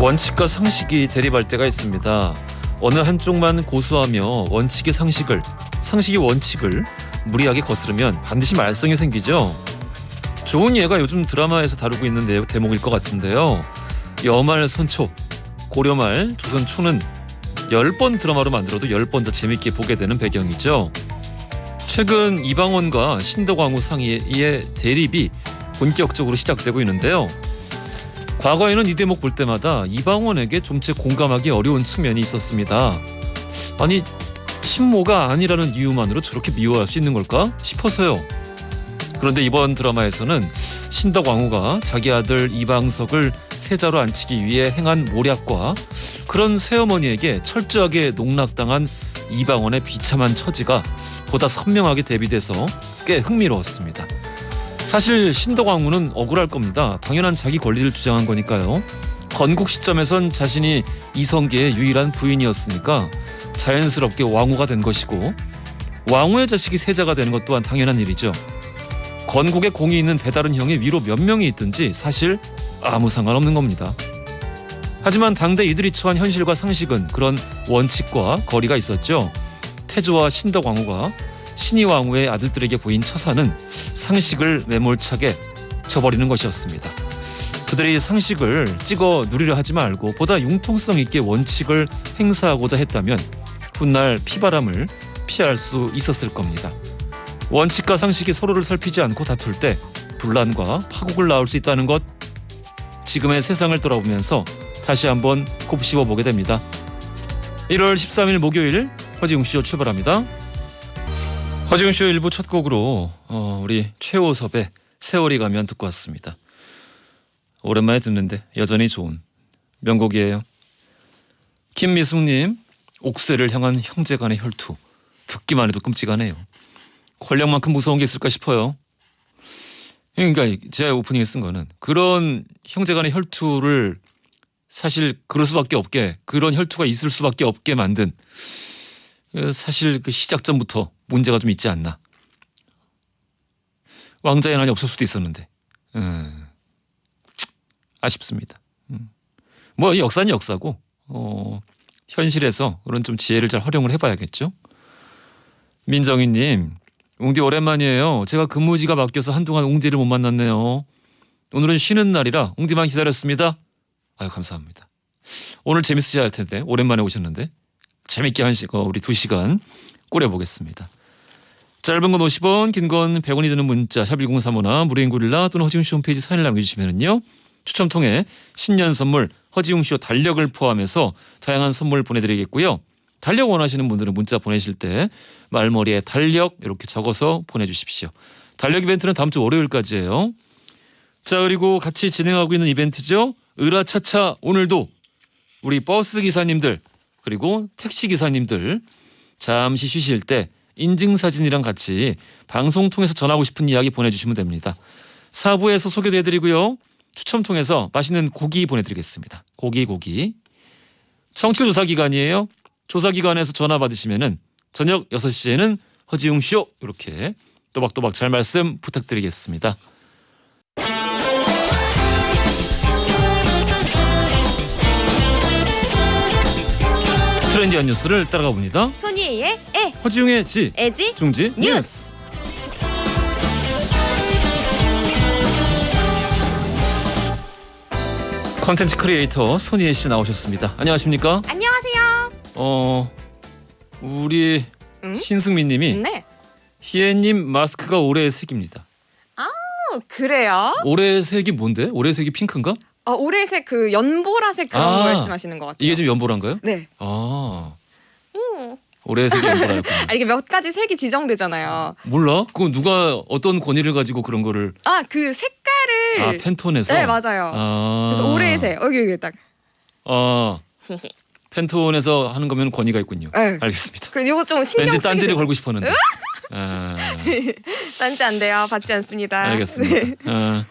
원칙과 상식이 대립할 때가 있습니다. 어느 한쪽만 고수하며 상식이 원칙을 무리하게 거스르면 반드시 말썽이 생기죠. 좋은 예가 요즘 드라마에서 다루고 있는 대목일 것 같은데요. 여말 선초, 고려말 조선초는 10번 드라마로 만들어도 10번 더 재밌게 보게 되는 배경이죠. 최근 이방원과 신덕왕후 사이의 대립이 본격적으로 시작되고 있는데요. 과거에는 이 대목 볼 때마다 이방원에게 좀 채 공감하기 어려운 측면이 있었습니다. 아니, 친모가 아니라는 이유만으로 저렇게 미워할 수 있는 걸까 싶어서요. 그런데 이번 드라마에서는 신덕왕후가 자기 아들 이방석을 세자로 앉히기 위해 행한 모략과 그런 새어머니에게 철저하게 농락당한 이방원의 비참한 처지가 보다 선명하게 대비돼서 꽤 흥미로웠습니다. 사실 신덕왕후는 억울할 겁니다. 당연한 자기 권리를 주장한 거니까요. 건국 시점에선 자신이 이성계의 유일한 부인이었으니까 자연스럽게 왕후가 된 것이고, 왕후의 자식이 세자가 되는 것 또한 당연한 일이죠. 건국에 공이 있는 배다른 형이 위로 몇 명이 있든지 사실 아무 상관없는 겁니다. 하지만 당대 이들이 처한 현실과 상식은 그런 원칙과 거리가 있었죠. 태조와 신덕왕후가 신의왕후의 아들들에게 보인 처사는 상식을 매몰차게 저버리는 것이었습니다. 그들이 상식을 찍어 누리려 하지 말고 보다 융통성 있게 원칙을 행사하고자 했다면 훗날 피바람을 피할 수 있었을 겁니다. 원칙과 상식이 서로를 살피지 않고 다툴 때 분란과 파국을 낳을 수 있다는 것, 지금의 세상을 돌아보면서 다시 한번 곱씹어 보게 됩니다. 1월 13일 목요일 허지웅쇼 출발합니다. 허지웅쇼 1부 첫 곡으로 우리 최호섭의 세월이 가면 듣고 왔습니다. 오랜만에 듣는데 여전히 좋은 명곡이에요. 김미숙님, 옥새를 향한 형제간의 혈투, 듣기만 해도 끔찍하네요. 권력만큼 무서운 게 있을까 싶어요. 그러니까 제가 오프닝에 쓴 거는 그런 형제간의 혈투를 사실 그럴 수밖에 없게, 그런 혈투가 있을 수밖에 없게 만든, 사실 그 시작점부터 문제가 좀 있지 않나. 왕자의 난이 없을 수도 있었는데 아쉽습니다. 뭐 역사는 역사고 현실에서 그런 좀 지혜를 잘 활용을 해봐야겠죠. 민정희님, 웅디 오랜만이에요. 제가 근무지가 바뀌어서 한동안 웅디를 못 만났네요. 오늘은 쉬는 날이라 웅디만 기다렸습니다. 아유, 감사합니다. 오늘 재밌으셔야 할 텐데 오랜만에 오셨는데 재밌게 우리 2시간 꾸려보겠습니다. 짧은 건 50원, 긴 건 100원이 드는 문자 샵 1035나 무료인 고릴라 또는 허지웅쇼 홈페이지 사연을 남겨주시면요, 추첨 통해 신년 선물 허지웅쇼 달력을 포함해서 다양한 선물 보내드리겠고요. 달력 원하시는 분들은 문자 보내실 때 말머리에 달력 이렇게 적어서 보내주십시오. 달력 이벤트는 다음 주 월요일까지예요. 자, 그리고 같이 진행하고 있는 이벤트죠. 으라차차, 오늘도 우리 버스 기사님들 그리고 택시 기사님들 잠시 쉬실 때 인증사진이랑 같이 방송 통해서 전하고 싶은 이야기 보내주시면 됩니다. 4부에서 소개해드리고요. 추첨 통해서 맛있는 고기 보내드리겠습니다. 고기. 청취 조사 기간이에요. 조사 기간에서 전화 받으시면은 저녁 6시에는 허지웅쇼 이렇게 또박또박 잘 말씀 부탁드리겠습니다. 트렌디한 뉴스를 따라가 봅니다. 손이의 에, 허지웅의 지, 에지, 중지 뉴스. 콘텐츠 크리에이터 손희애 씨 나오셨습니다. 안녕하십니까? 안녕하세요. 우리 신승민 님이 네. 희애님 마스크가 올해의 색입니다. 그래요? 올해의 색이 뭔데? 올해의 색이 핑크인가? 올해색 그 연보라색 그런 거 말씀하시는 것 같아요. 이게 지금 연보라인가요? 네. 올해의 색이 연보라였군요. 이게 몇 가지 색이 지정되잖아요. 몰라? 그건 누가 어떤 권위를 가지고 그런 거를? 그 색깔을. 팬톤에서? 네, 맞아요. 그래서 올해의 색 여기 딱. 팬톤에서 하는 거면 권위가 있군요. 네. 알겠습니다. 그래서 이거 좀 신경 쓰게. 왠지 딴지를 걸고 싶었는데. 딴지 안 돼요. 받지 않습니다. 알겠습니다.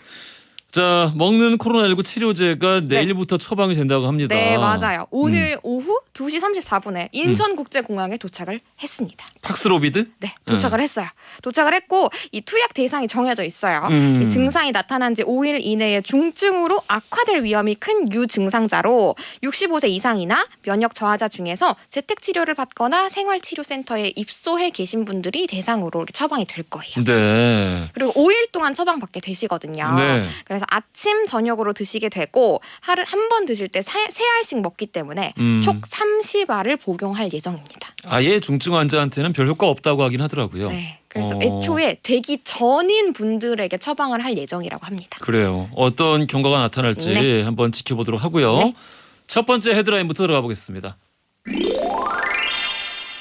자, 먹는 코로나19 치료제가 내일부터 처방이 된다고 합니다. 네, 맞아요. 오늘 오후 2시 34분에 인천국제공항에 도착을 했습니다. 팍스로비드? 네, 도착을 했어요. 도착을 했고 이 투약 대상이 정해져 있어요. 이 증상이 나타난 지 5일 이내에 중증으로 악화될 위험이 큰 유증상자로 65세 이상이나 면역 저하자 중에서 재택 치료를 받거나 생활치료센터에 입소해 계신 분들이 대상으로 이렇게 처방이 될 거예요. 네. 그리고 5일 동안 처방받게 되시거든요. 네. 그래서 아침, 저녁으로 드시게 되고 하루 한 번 드실 때 3알씩 먹기 때문에 총 30알을 복용할 예정입니다. 아예 중증 환자한테는 별 효과 없다고 하긴 하더라고요. 네. 그래서 애초에 되기 전인 분들에게 처방을 할 예정이라고 합니다. 그래요. 어떤 경과가 나타날지 한번 지켜보도록 하고요. 네. 첫 번째 헤드라인부터 들어가 보겠습니다.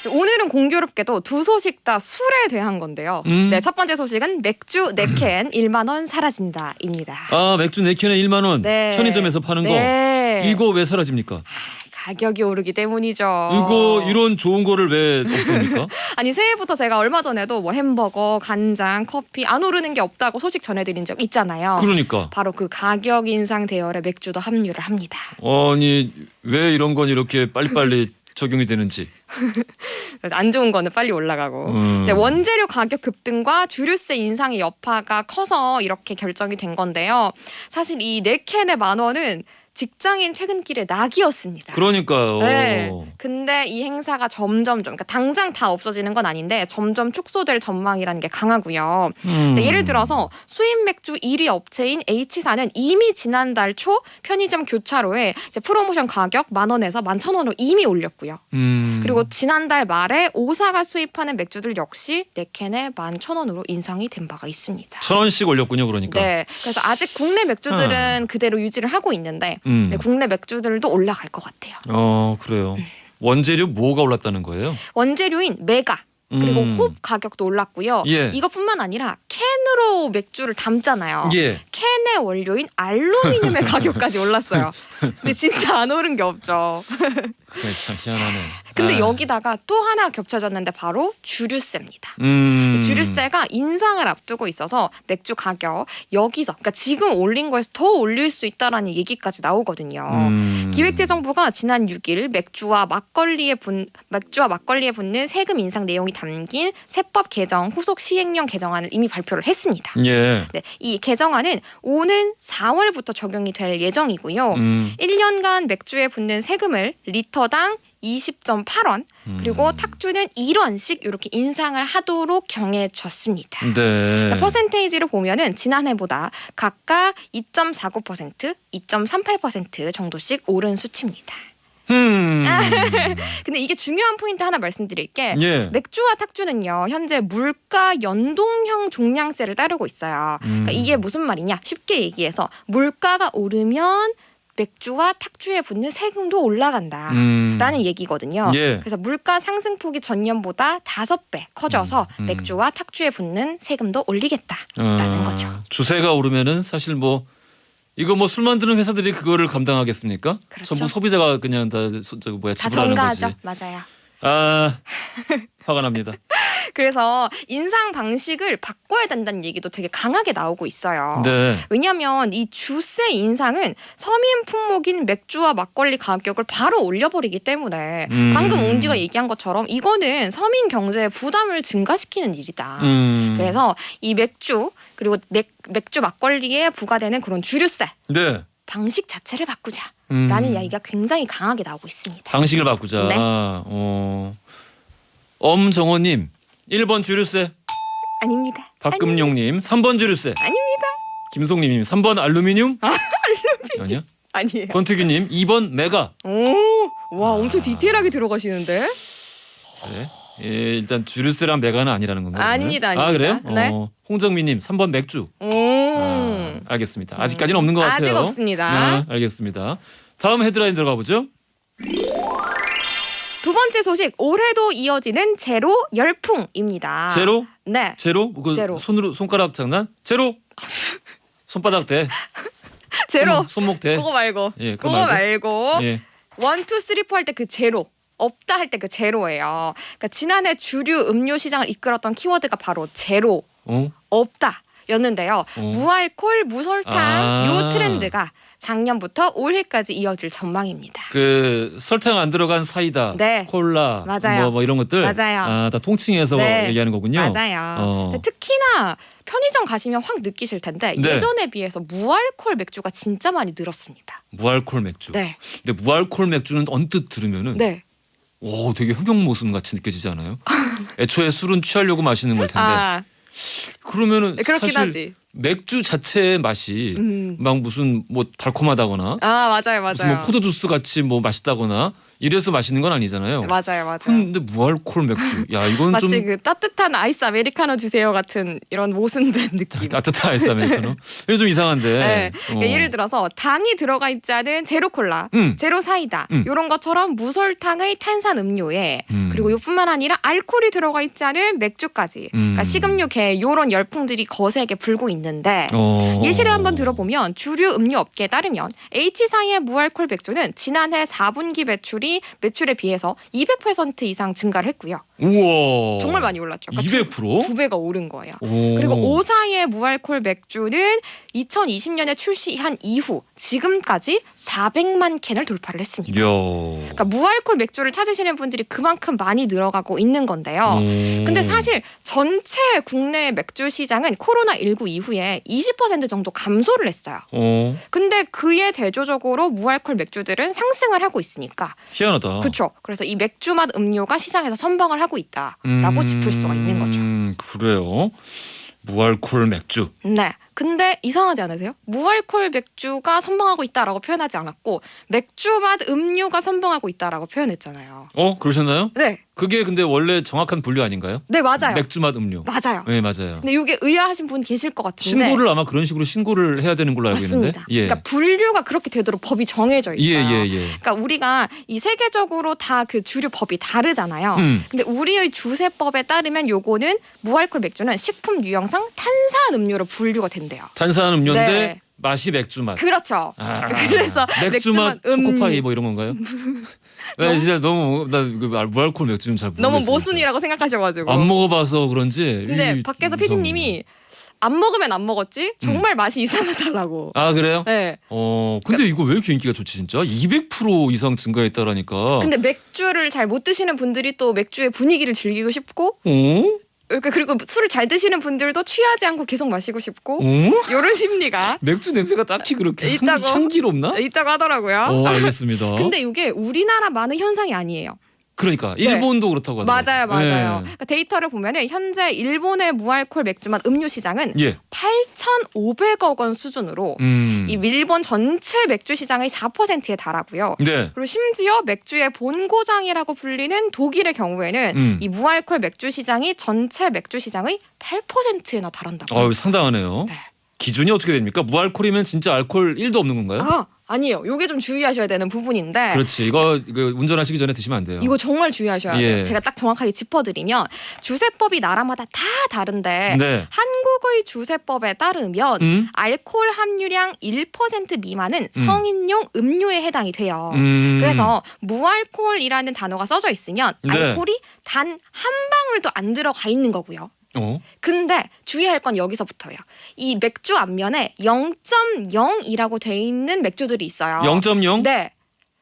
오늘은 공교롭게도 두 소식 다 술에 대한 건데요. 네, 첫 번째 소식은 맥주 4캔 1만 원 사라진다입니다. 아, 맥주 4캔에 1만 원. 네. 편의점에서 파는 거. 이거 왜 사라집니까? 가격이 오르기 때문이죠. 이거 이런 좋은 거를 왜 없습니까? 아니 새해부터 제가 얼마 전에도 뭐 햄버거, 간장, 커피 안 오르는 게 없다고 소식 전해드린 적 있잖아요. 그러니까. 바로 그 가격 인상 대열에 맥주도 합류를 합니다. 아니 왜 이런 건 이렇게 빨리빨리 적용이 되는지. 안 좋은 거는 빨리 올라가고. 근데 원재료 가격 급등과 주류세 인상의 여파가 커서 이렇게 결정이 된 건데요. 사실 이 4캔의 10,000원은 직장인 퇴근길의 낙이었습니다. 그러니까요. 네. 근데 이 행사가 점점 그러니까 당장 다 없어지는 건 아닌데 점점 축소될 전망이라는 게 강하고요. 예를 들어서 수입 맥주 1위 업체인 H사는 이미 지난달 초 편의점 교차로에 이제 프로모션 가격 10,000원에서 11,000원으로 이미 올렸고요. 그리고 지난달 말에 오사가 수입하는 맥주들 역시 4캔에 11,000원으로 인상이 된 바가 있습니다. 1,000원씩 올렸군요, 그러니까. 네. 그래서 아직 국내 맥주들은 그대로 유지를 하고 있는데 네, 국내 맥주들도 올라갈 것 같아요. 그래요. 원재료 뭐가 올랐다는 거예요? 원재료인 메가 그리고 홉 가격도 올랐고요. 예. 이것뿐만 아니라 캔으로 맥주를 담잖아요. 예. 캔의 원료인 알루미늄의 가격까지 올랐어요. 근데 진짜 안 오른 게 없죠. 그래, 참 희한하네. 근데 여기다가 또 하나 겹쳐졌는데 바로 주류세입니다. 주류세가 인상을 앞두고 있어서 맥주 가격 여기서 그러니까 지금 올린 거에서 더 올릴 수 있다라는 얘기까지 나오거든요. 기획재정부가 지난 6일 맥주와 막걸리에 붙는 세금 인상 내용이 담긴 세법 개정 후속 시행령 개정안을 이미 발표를 했습니다. 예. 네, 이 개정안은 오는 4월부터 적용이 될 예정이고요. 1년간 맥주에 붙는 세금을 리터당 20.8원 그리고 탁주는 1원씩 이렇게 인상을 하도록 정해졌습니다. 네. 그러니까 퍼센테이지를 보면은 지난해보다 각각 2.49%, 2.38% 정도씩 오른 수치입니다. 근데 이게 중요한 포인트 하나 말씀드릴게. 예. 맥주와 탁주는요 현재 물가 연동형 종량세를 따르고 있어요. 그러니까 이게 무슨 말이냐? 쉽게 얘기해서 물가가 오르면 맥주와 탁주에 붙는 세금도 올라간다라는 얘기거든요. 예. 그래서 물가 상승폭이 전년보다 5배 커져서 맥주와 탁주에 붙는 세금도 올리겠다라는 거죠. 주세가 오르면은 사실 뭐 이거 뭐 술 만드는 회사들이 그거를 감당하겠습니까? 그렇죠. 전부 소비자가 그냥 다 지불하는 전가하죠. 거지. 맞아요. 아, 화가 납니다. 그래서 인상 방식을 바꿔야 된다는 얘기도 되게 강하게 나오고 있어요. 네. 왜냐하면 이 주세 인상은 서민 품목인 맥주와 막걸리 가격을 바로 올려버리기 때문에 방금 옹디가 얘기한 것처럼 이거는 서민 경제에 부담을 증가시키는 일이다. 그래서 이 맥주 그리고 맥주 막걸리에 부과되는 그런 주류세 네. 방식 자체를 바꾸자라는 이야기가 굉장히 강하게 나오고 있습니다. 방식을 바꾸자. 네. 엄정호님 1번 주류세. 아닙니다. 박금용님 3번 주류세. 아닙니다. 김송님님 3번 알루미늄. 아니야? 아니에요. 권태규님 2번 메가. 와 엄청 디테일하게 들어가시는데? 네. 예, 일단 주류세랑 메가는 아니라는 건가요? 아닙니다, 아닙니다. 아 그래요? 네. 홍정민님 3번 맥주. 알겠습니다. 아직까지는 없는 것 같아요. 아직 없습니다. 아, 알겠습니다. 다음 헤드라인 들어가 보죠. 두 번째 소식 올해도 이어지는 제로 열풍입니다. 제로? 네. 제로? 그 제로. 손으로 손가락 장난? 제로? 손바닥 대. 제로. 손목 대. 그거 말고. 예, 그거 말고. 예. 1, 2, 3, 4 할 때 그 제로. 없다 할 때 그 제로예요. 그러니까 지난해 주류 음료 시장을 이끌었던 키워드가 바로 제로. 없다. 였는데요. 무알콜, 무설탕 아. 요 트렌드가 작년부터 올해까지 이어질 전망입니다. 그 설탕 안 들어간 사이다, 네. 콜라, 맞아요. 뭐 이런 것들 맞아요. 다 통칭해서 네. 얘기하는 거군요. 맞아요. 근데 특히나 편의점 가시면 확 느끼실 텐데 네. 예전에 비해서 무알콜 맥주가 진짜 많이 늘었습니다. 무알콜 맥주. 네. 근데 무알콜 맥주는 언뜻 들으면은 네. 오, 되게 흑역모순 같이 느껴지지 않아요? 애초에 술은 취하려고 마시는 걸 텐데. 아, 그러면은 그렇긴 사실 하지. 맥주 자체의 맛이 막 무슨 뭐 달콤하다거나 아, 맞아요. 무슨 뭐 포도 주스 같이 뭐 맛있다거나 이래서 마시는 건 아니잖아요. 맞아요. 근데 무알콜 맥주. 야, 이건 마치 좀 그 따뜻한 아이스 아메리카노 주세요 같은 이런 모순된 느낌. 따뜻한 아이스 아메리카노. 이거 좀 이상한데. 네. 그러니까 예를 들어서 당이 들어가 있지 않은 제로 콜라, 제로 사이다 이런 것처럼 무설탕의 탄산 음료에 그리고 이뿐만 아니라 알코올이 들어가 있지 않은 맥주까지 그러니까 식음료계 이런 열풍들이 거세게 불고 있는데 예시를 한번 들어보면 주류 음료 업계에 따르면 H사의 무알콜 맥주는 지난해 4분기 매출에 비해서 200% 이상 증가를 했고요. 우와. 정말 많이 올랐죠. 200%? 두 배가 오른 거예요. 오. 그리고 오사의 무알콜 맥주는 2020년에 출시한 이후 지금까지 400만 캔을 돌파를 했습니다. 이야. 그러니까 무알콜 맥주를 찾으시는 분들이 그만큼 많이 늘어가고 있는 건데요. 근데 사실 전체 국내 맥주 시장은 코로나19 이후에 20% 정도 감소를 했어요. 근데 그에 대조적으로 무알콜 맥주들은 상승을 하고 있으니까 희한하다. 그렇죠. 그래서 이 맥주 맛 음료가 시장에서 선방을 하고 있다라고 짚을 수가 있는 거죠. 그래요. 무알콜 맥주. 네. 근데 이상하지 않으세요? 무알콜 맥주가 선방하고 있다라고 표현하지 않았고 맥주 맛 음료가 선방하고 있다라고 표현했잖아요. 그러셨나요? 네. 그게 근데 원래 정확한 분류 아닌가요? 네, 맞아요. 맥주 맛 음료. 맞아요. 네, 맞아요. 근데 이게 의아하신 분 계실 것 같은데 신고를 아마 그런 식으로 신고를 해야 되는 걸로 알고 맞습니다. 있는데. 예. 그러니까 분류가 그렇게 되도록 법이 정해져 있어요. 예. 그러니까 우리가 이 세계적으로 다 그 주류 법이 다르잖아요. 근데 우리의 주세법에 따르면 요거는 무알콜 맥주는 식품 유형상 탄산 음료로 분류가 된대요. 탄산 음료인데 네. 맛이 맥주 맛. 그렇죠. 그래서 맥주 맛 초코파이 뭐 이런 건가요? 나 진짜 너무 무알콜 맥주 좀 잘 모르겠어요. 너무 모순이라고 생각하셔가지고. 안 먹어봐서 그런지. 근데 밖에서 PD님이 안 먹으면 안 먹었지 정말 맛이 이상하다라고. 아, 그래요? 네. 근데 이거 왜 이렇게 인기가 좋지 진짜? 200% 이상 증가했다라니까. 근데 맥주를 잘 못 드시는 분들이 또 맥주의 분위기를 즐기고 싶고 그리고 술을 잘 드시는 분들도 취하지 않고 계속 마시고 싶고 이런 심리가 맥주 냄새가 딱히 그렇게 있다고. 향기롭나? 있다고 하더라고요. 알겠습니다. 근데 이게 우리나라만의 현상이 아니에요. 그러니까 일본도 그렇다고 하더라고요. 맞아요. 네. 그러니까 데이터를 보면은 현재 일본의 무알콜 맥주맛 음료 시장은 예. 8,500억 원 수준으로 이 일본 전체 맥주 시장의 4%에 달하고요. 네. 그리고 심지어 맥주의 본고장이라고 불리는 독일의 경우에는 이 무알콜 맥주 시장이 전체 맥주 시장의 8%나 달한다고. 상당하네요. 네. 기준이 어떻게 됩니까? 무알콜이면 진짜 알코올 1도 없는 건가요? 아니에요. 요게 좀 주의하셔야 되는 부분인데. 그렇지. 이거 운전하시기 전에 드시면 안 돼요. 이거 정말 주의하셔야 돼요. 예. 제가 딱 정확하게 짚어드리면 주세법이 나라마다 다 다른데 네. 한국의 주세법에 따르면 알코올 함유량 1% 미만은 성인용 음료에 해당이 돼요. 그래서 무알콜이라는 단어가 써져 있으면 네. 알코올이 단 한 방울도 안 들어가 있는 거고요. 근데 주의할 건 여기서부터예요. 이 맥주 앞면에 0.0이라고 돼 있는 맥주들이 있어요. 0.0? 네.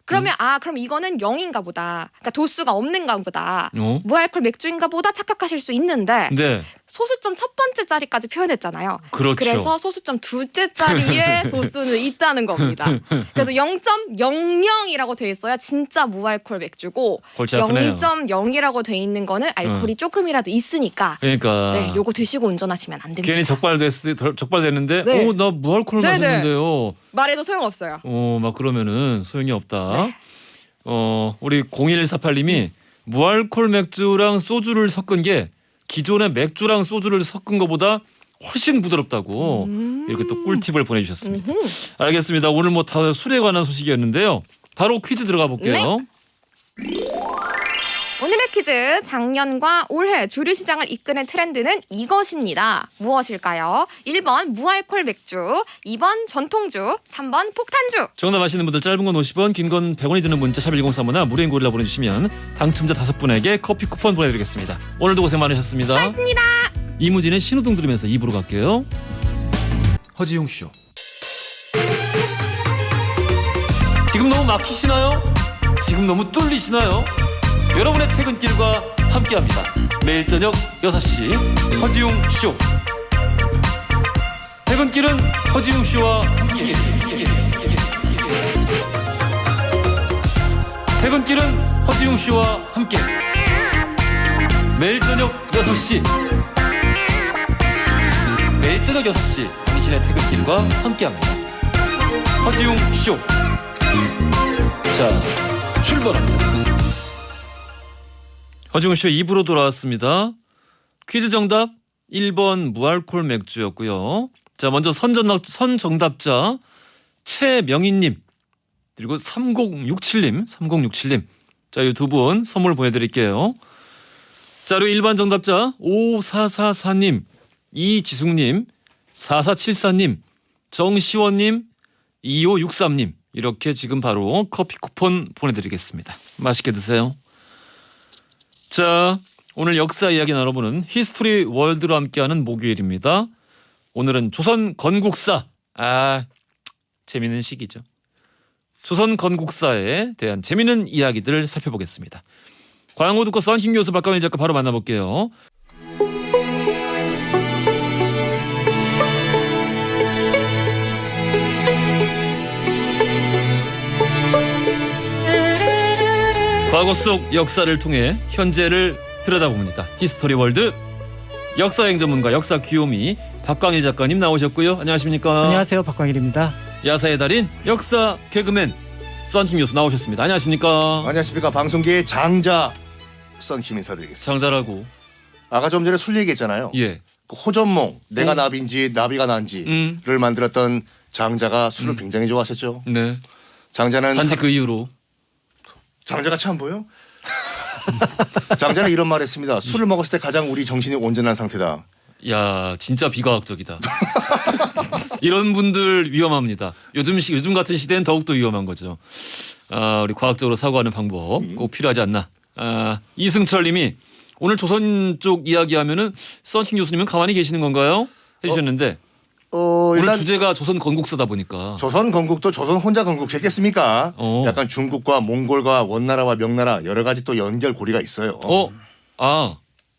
그러면 그럼 이거는 0인가 보다. 그러니까 도수가 없는가 보다. 무알콜 맥주인가 보다 착각하실 수 있는데 네. 소수점 첫 번째 자리까지 표현했잖아요. 그렇죠. 그래서 소수점 두째 자리에 도수는 있다는 겁니다. 그래서 0.00이라고 돼 있어야 진짜 무알콜 맥주고 골치 아프네요. 0.0이라고 돼 있는 거는 알코올이 조금이라도 있으니까 그러니까 네, 요거 드시고 운전하시면 안 됩니다. 괜히 적발됐는데 네. 나 무알콜을 네네. 마셨는데요. 말해도 소용없어요. 막 그러면은 소용이 없다. 네. 우리 0148님이 무알콜 맥주랑 소주를 섞은 게 기존의 맥주랑 소주를 섞은 것보다 훨씬 부드럽다고 이렇게 또 꿀팁을 보내주셨습니다. 알겠습니다. 오늘 뭐 다 술에 관한 소식이었는데요. 바로 퀴즈 들어가 볼게요. 오늘의 퀴즈, 작년과 올해 주류 시장을 이끄는 트렌드는 이것입니다. 무엇일까요? 1번 무알콜 맥주, 2번 전통주, 3번 폭탄주. 정답 아시는 분들 짧은 건 50원, 긴 건 100원이 드는 문자 샵 1035나 무료인 고릴라 보내주시면 당첨자 5분에게 커피 쿠폰 보내드리겠습니다. 오늘도 고생 많으셨습니다. 고맙습니다. 이무진의 신호등 들으면서 2부로 갈게요. 허지웅 쇼. 지금 너무 막히시나요? 지금 너무 뚫리시나요? 여러분의 퇴근길과 함께합니다. 매일 저녁 6시 허지웅 쇼. 퇴근길은 허지웅 쇼와 함께. 퇴근길은 허지웅 씨와 함께 매일 저녁 6시 매일 저녁 6시 당신의 퇴근길과 함께합니다. 허지웅 쇼. 자, 출발합니다. 허지웅 쇼 2부로 돌아왔습니다. 퀴즈 정답 1번 무알콜 맥주였고요. 자, 먼저 선정답자 최명희님 그리고 3067님. 자, 이 두 분 선물 보내드릴게요. 자, 그리고 일반 정답자 5444님, 이지숙님, 4474님, 정시원님, 2563님 이렇게 지금 바로 커피 쿠폰 보내드리겠습니다. 맛있게 드세요. 자, 오늘 역사 이야기 나눠보는 히스토리 월드로 함께하는 목요일입니다. 오늘은 조선 건국사. 재밌는 시기죠. 조선 건국사에 대한 재미있는 이야기들을 살펴보겠습니다. 광고 듣고 썬킴 교수 박광일 작가 바로 만나볼게요. 과거 속 역사를 통해 현재를 들여다봅니다. 히스토리 월드 역사여행 전문가 역사 귀요미 박광일 작가님 나오셨고요. 안녕하십니까? 안녕하세요, 박광일입니다. 야사의 달인 역사 개그맨 썬킴 교수 나오셨습니다. 안녕하십니까? 안녕하십니까. 방송계의 장자 썬킴 인사드리겠습니다. 장자라고. 아까 좀 전에 술 얘기했잖아요. 예. 그 호전몽 내가 나비인지 나비가 난지를 만들었던 장자가 술을 굉장히 좋아하셨죠. 네. 장자는 단지 그 이유로. 장자가 참 보여? 장자는 이런 말했습니다. 술을 먹었을 때 가장 우리 정신이 온전한 상태다. 야, 진짜 비과학적이다. 이런 분들 위험합니다. 요즘 같은 시대는 더욱더 위험한 거죠. 우리 과학적으로 사고하는 방법 꼭 필요하지 않나. 이승철님이 오늘 조선 쪽 이야기하면은 썬킴 교수님은 가만히 계시는 건가요? 해주셨는데 오늘 일단 주제가 조선 건국사다 보니까 조선 건국도 조선 혼자 건국했겠습니까? 어. 약간 중국과 몽골과 원나라와 명나라 여러 가지 또 연결고리가 있어요.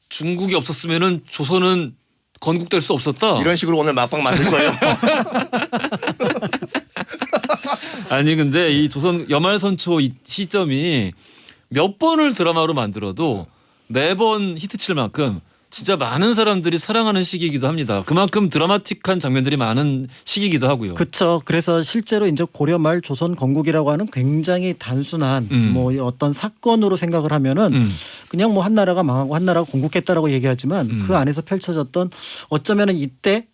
중국이 없었으면은 조선은 건국될 수 없었다. 이런 식으로 오늘 막방 만들 거예요. 아니 근데 이 조선 여말선초 이 시점이 몇 번을 드라마로 만들어도 매번 히트칠 만큼 진짜 많은 사람들이 사랑하는 시기이기도 합니다. 그만큼 드라마틱한 장면들이 많은 시기이기도 하고요. 그렇죠. 그래서 실제로 이제 고려 말 조선 건국이라고 하는 굉장히 단순한 뭐 어떤 사건으로 생각을 하면은 그냥 뭐 한 나라가 망하고 한 나라가 건국했다라고 얘기하지만 그 안에서 펼쳐졌던 어쩌면은 이때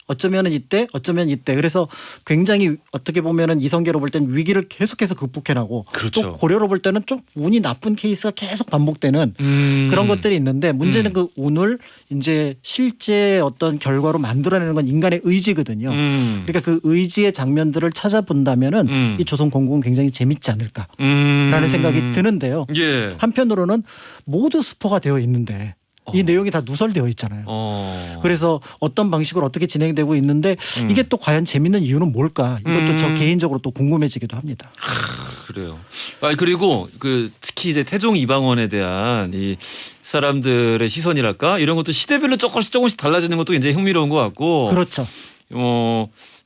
그래서 굉장히 어떻게 보면은 이성계로 볼 때는 위기를 계속해서 극복해나고 그렇죠. 또 고려로 볼 때는 좀 운이 나쁜 케이스가 계속 반복되는 그런 것들이 있는데 문제는 그 운을 이제 실제 어떤 결과로 만들어내는 건 인간의 의지거든요. 그러니까 그 의지의 장면들을 찾아본다면은 이 조선 건국은 굉장히 재밌지 않을까라는 생각이 드는데요. 예. 한편으로는 모두 스포가 되어 있는데 이 내용이 다 누설되어 있잖아요. 그래서 어떤 방식으로 어떻게 진행되고 있는데 이게 또 과연 재밌는 이유는 뭘까? 이것도 저 개인적으로 또 궁금해지기도 합니다. 그래요. 그리고 그 특히 이제 태종 이방원에 대한 이 사람들의 시선이랄까 이런 것도 시대별로 조금씩 달라지는 것도 굉장히 흥미로운 것 같고. 그렇죠.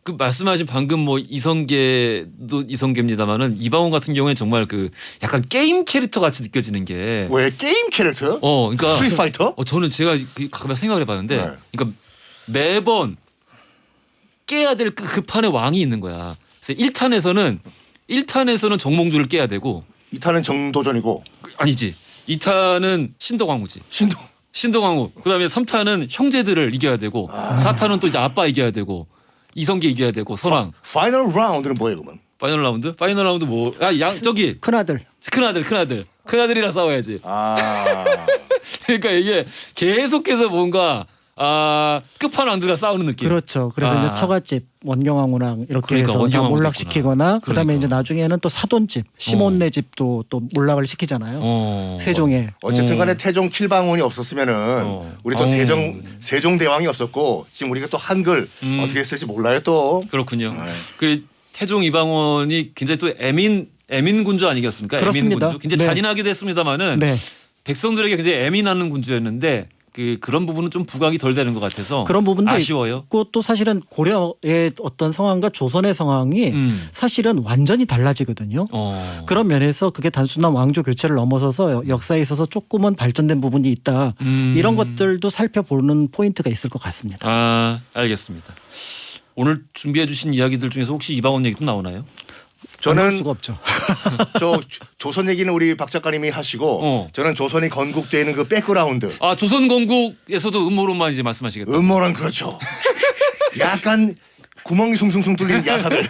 그 말씀하신 방금 뭐 이성계도 이성계입니다만은 이방원 같은 경우에 정말 그 약간 게임 캐릭터 같이 느껴지는 게. 왜 게임 캐릭터? 그러니까 스트리트 파이터? 저는 제가 가끔 생각을 해봤는데, 네. 그러니까 매번 깨야 될 그 판에 왕이 있는 거야. 그래서 1탄에서는 정몽주를 깨야 되고, 2탄은 정도전이고 아니지. 2탄은 신덕왕후지. 신덕왕후. 그다음에 3탄은 형제들을 이겨야 되고, 4탄은 또 이제 아빠 이겨야 되고, 이성계 이겨야 되고, 선왕. 파이널 라운드는 뭐예요, 그러면? 파이널 라운드? 파이널 라운드 뭐? 저기 큰아들이랑 싸워야지. 그러니까 이게 계속해서 뭔가 끝판왕들과 싸우는 느낌. 그렇죠. 그래서 아. 이제 처갓집 원경왕후랑 이렇게 그러니까 해서 다 원경왕후도 몰락시키거나 있구나. 그다음에 그러니까. 이제 나중에는 또 사돈집 시몬네 집도 또 몰락을 시키잖아요. 세종에. 어쨌든 간에 태종 킬방원이 없었으면은 우리 또 세종대왕이 없었고 지금 우리가 또 한글 어떻게 쓸지 몰라요 또. 그렇군요. 네. 그 태종 이방원이 굉장히 또 애민 군주 아니겠습니까? 그렇습니다. 애민 군주. 굉장히 네. 잔인하게 됐습니다마는 네. 백성들에게 굉장히 애민하는 군주였는데 그런 부분은 좀 부각이 덜 되는 것 같아서 그런 부분도 아쉬워요. 있고 또 사실은 고려의 어떤 상황과 조선의 상황이 사실은 완전히 달라지거든요. 그런 면에서 그게 단순한 왕조 교체를 넘어서서 역사에 있어서 조금은 발전된 부분이 있다. 이런 것들도 살펴보는 포인트가 있을 것 같습니다. 아, 알겠습니다. 오늘 준비해 주신 이야기들 중에서 혹시 이방원 얘기도 나오나요? 안 할 저는 수가 없죠. 저 조선 얘기는 우리 박 작가님이 하시고 저는 조선이 건국되는 그 백그라운드. 아, 조선 건국에서도 음모론만 이제 말씀하시겠다. 음모론 그렇죠. 약간 구멍이 숭숭숭 뚫린 야사들.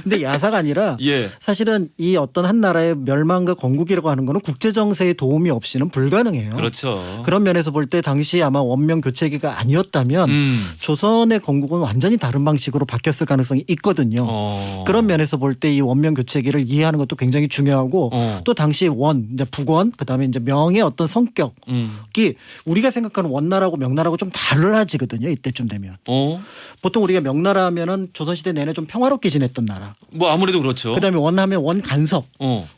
근데 야사가 아니라 예. 사실은 이 어떤 한 나라의 멸망과 건국이라고 하는 거는 국제 정세의 도움이 없이는 불가능해요. 그렇죠. 그런 면에서 볼 때 당시 아마 원명 교체기가 아니었다면 조선의 건국은 완전히 다른 방식으로 바뀌었을 가능성이 있거든요. 그런 면에서 볼 때 이 원명 교체기를 이해하는 것도 굉장히 중요하고 또 당시 이제 북원 그다음에 이제 명의 어떤 성격이 우리가 생각하는 원나라고 명나라고 좀 달라지거든요. 이때쯤 되면. 보통 우리가 명나라 하면은 조선시대 내내 좀 평화롭게 지냈던 나라. 뭐 아무래도 그렇죠. 그다음에 원하면 원간섭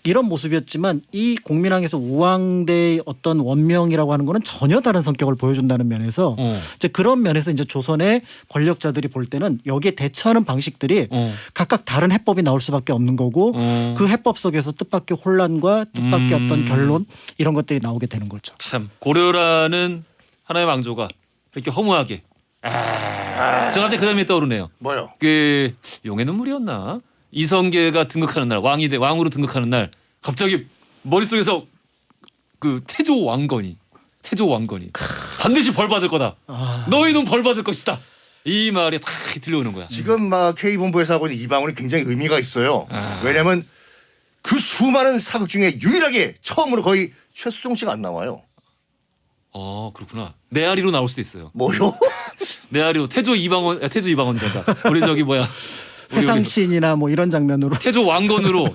이런 모습이었지만 이 공민왕에서 우왕대의 어떤 원명이라고 하는 거는 전혀 다른 성격을 보여준다는 면에서 이제 그런 면에서 이제 조선의 권력자들이 볼 때는 여기에 대처하는 방식들이 각각 다른 해법이 나올 수밖에 없는 거고 그 해법 속에서 뜻밖의 혼란과 뜻밖의 어떤 결론 이런 것들이 나오게 되는 거죠. 참 고려라는 하나의 왕조가 이렇게 허무하게 저 갑자기 그 다음에 떠오르네요. 뭐요? 그 용의 눈물이었나? 이성계가 등극하는 날 왕으로 등극하는 날 갑자기 머릿속에서 그 태조 왕건이 반드시 벌 받을 거다. 너희는 벌 받을 것이다. 이 말이 다 들려오는 거야. 지금 막 K본부에서 하고 있는 이방원이 굉장히 의미가 있어요. 왜냐하면 그 수많은 사극 중에 유일하게 처음으로 거의 최수종 씨가 안 나와요. 그렇구나. 메아리로 나올 수도 있어요. 뭐요? 메아리로 태조 이방원 된다. 우리 저기 뭐야? 해상신이나 뭐 이런 장면으로 태조 왕건으로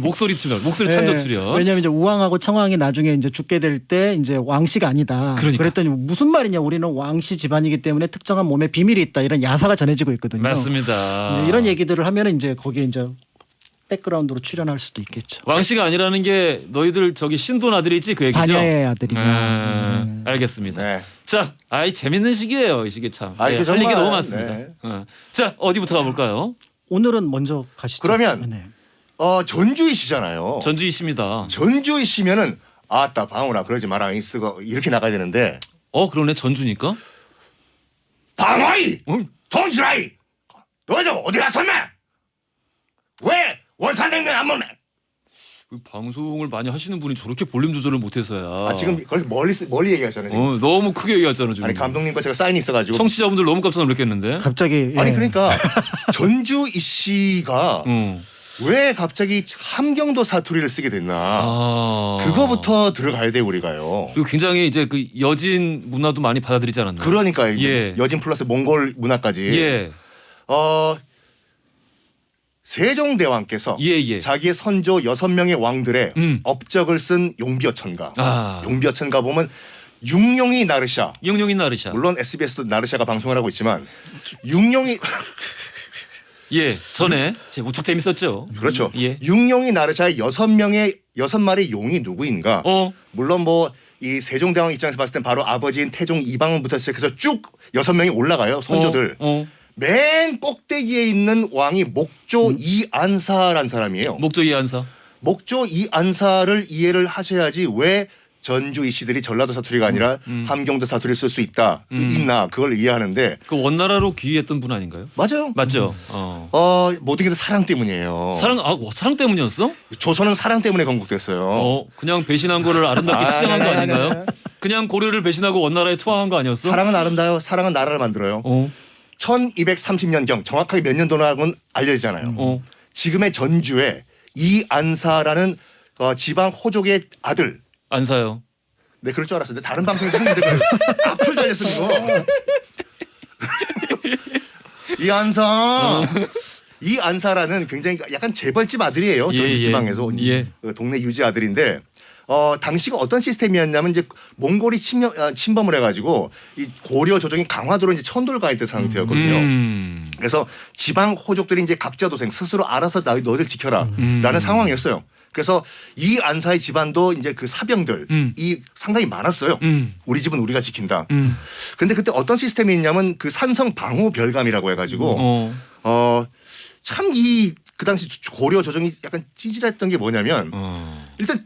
목소리 찬조 출연. 왜냐하면 이제 우왕하고 청왕이 나중에 이제 죽게 될 때 이제 왕씨가 아니다. 그러니까. 그랬더니 무슨 말이냐? 우리는 왕씨 집안이기 때문에 특정한 몸에 비밀이 있다. 이런 야사가 전해지고 있거든요. 맞습니다. 이제 이런 얘기들을 하면은 이제 거기에 이제 백그라운드로 출연할 수도 있겠죠. 왕씨가 아니라는 게 너희들 저기 신돈 아들이지 그 얘기죠? 반야의 아들이냐. 알겠습니다. 네. 자, 재밌는 시기예요. 이 시기 참. 이거 할 정말, 얘기 너무 많습니다. 네. 자, 어디부터 가볼까요? 오늘은 먼저 가시죠. 그러면 네. 전주이시잖아요. 전주이십니다. 전주이시면은 아따 방울아 그러지 마라 쓰고 이렇게 나가야 되는데 그러네 전주니까. 방화이 응? 동시라이 너희들 어디 갔었네? 왜 원산냉면 안 먹네? 방송을 많이 하시는 분이 저렇게 볼륨 조절을 못해서야. 지금 그래서 멀리 얘기하잖아요. 지금. 너무 크게 얘기하잖아 지금. 아니 감독님과 제가 사인이 있어가지고. 청취자분들 너무 깜짝 놀랐겠는데. 갑자기 아니 그러니까 전주이 씨가 왜 갑자기 함경도 사투리를 쓰게 됐나? 그거부터 들어가야 돼 우리가요. 그리고 굉장히 이제 그 여진 문화도 많이 받아들이지 않았나요? 그러니까 예. 여진 플러스 몽골 문화까지. 예. 세종대왕께서 예. 자기의 선조 6명의 왕들의 업적을 쓴 용비어천가. 용비어천가 보면 육룡이 나르샤. 육룡이 나르샤. 물론 SBS도 나르샤가 방송을 하고 있지만 육룡이 전에 무척 재밌었죠. 그렇죠. 예. 육룡이 나르샤의 6마리 용이 누구인가? 물론 뭐 이 세종대왕 입장에서 봤을 땐 바로 아버지인 태종 이방원부터 시작해서 쭉 6명이 올라가요. 선조들. 맨 꼭대기에 있는 왕이 목조 이안사란 사람이에요. 목조 이안사. 목조 이안사를 이해를 하셔야지 왜 전주이 씨들이 전라도 사투리가 아니라 함경도 사투리를 쓸 수 있나 그걸 이해하는데 그 원나라로 귀의했던 분 아닌가요? 맞아요. 맞죠. 모든 게 다 사랑 때문이에요. 사랑 때문이었어? 조선은 사랑 때문에 건국됐어요. 그냥 배신한 거를 아름답게 치장한 거 아닌가요? 그냥 고려를 배신하고 원나라에 투항한 거 아니었어? 사랑은 아름다워요. 사랑은 나라를 만들어요. 1230년경 정확하게 몇 년도라고는 알려지잖아요. 지금의 전주에 이안사라는 지방 호족의 아들 안사요. 네, 그럴 줄 알았는데 다른 방송에서 했는데 앞을 달렸어 그거. 이 안사라는 굉장히 약간 재벌집 아들이에요. 예, 저희 예. 지방에서 예. 그 동네 유지 아들인데 당시가 어떤 시스템이었냐면 이제 몽골이 침범을 해가지고 이 고려 조정이 강화도로 이제 천돌가 있던 상태였거든요. 그래서 지방 호족들이 이제 각자 도생 스스로 알아서 너희들 지켜라라는 상황이었어요. 그래서 이 안사의 집안도 이제 그 사병들이 상당히 많았어요. 우리 집은 우리가 지킨다. 그런데 그때 어떤 시스템이 있냐면 그 산성 방호 별감이라고 해가지고 참 그 당시 고려 조정이 약간 찌질했던 게 뭐냐면 일단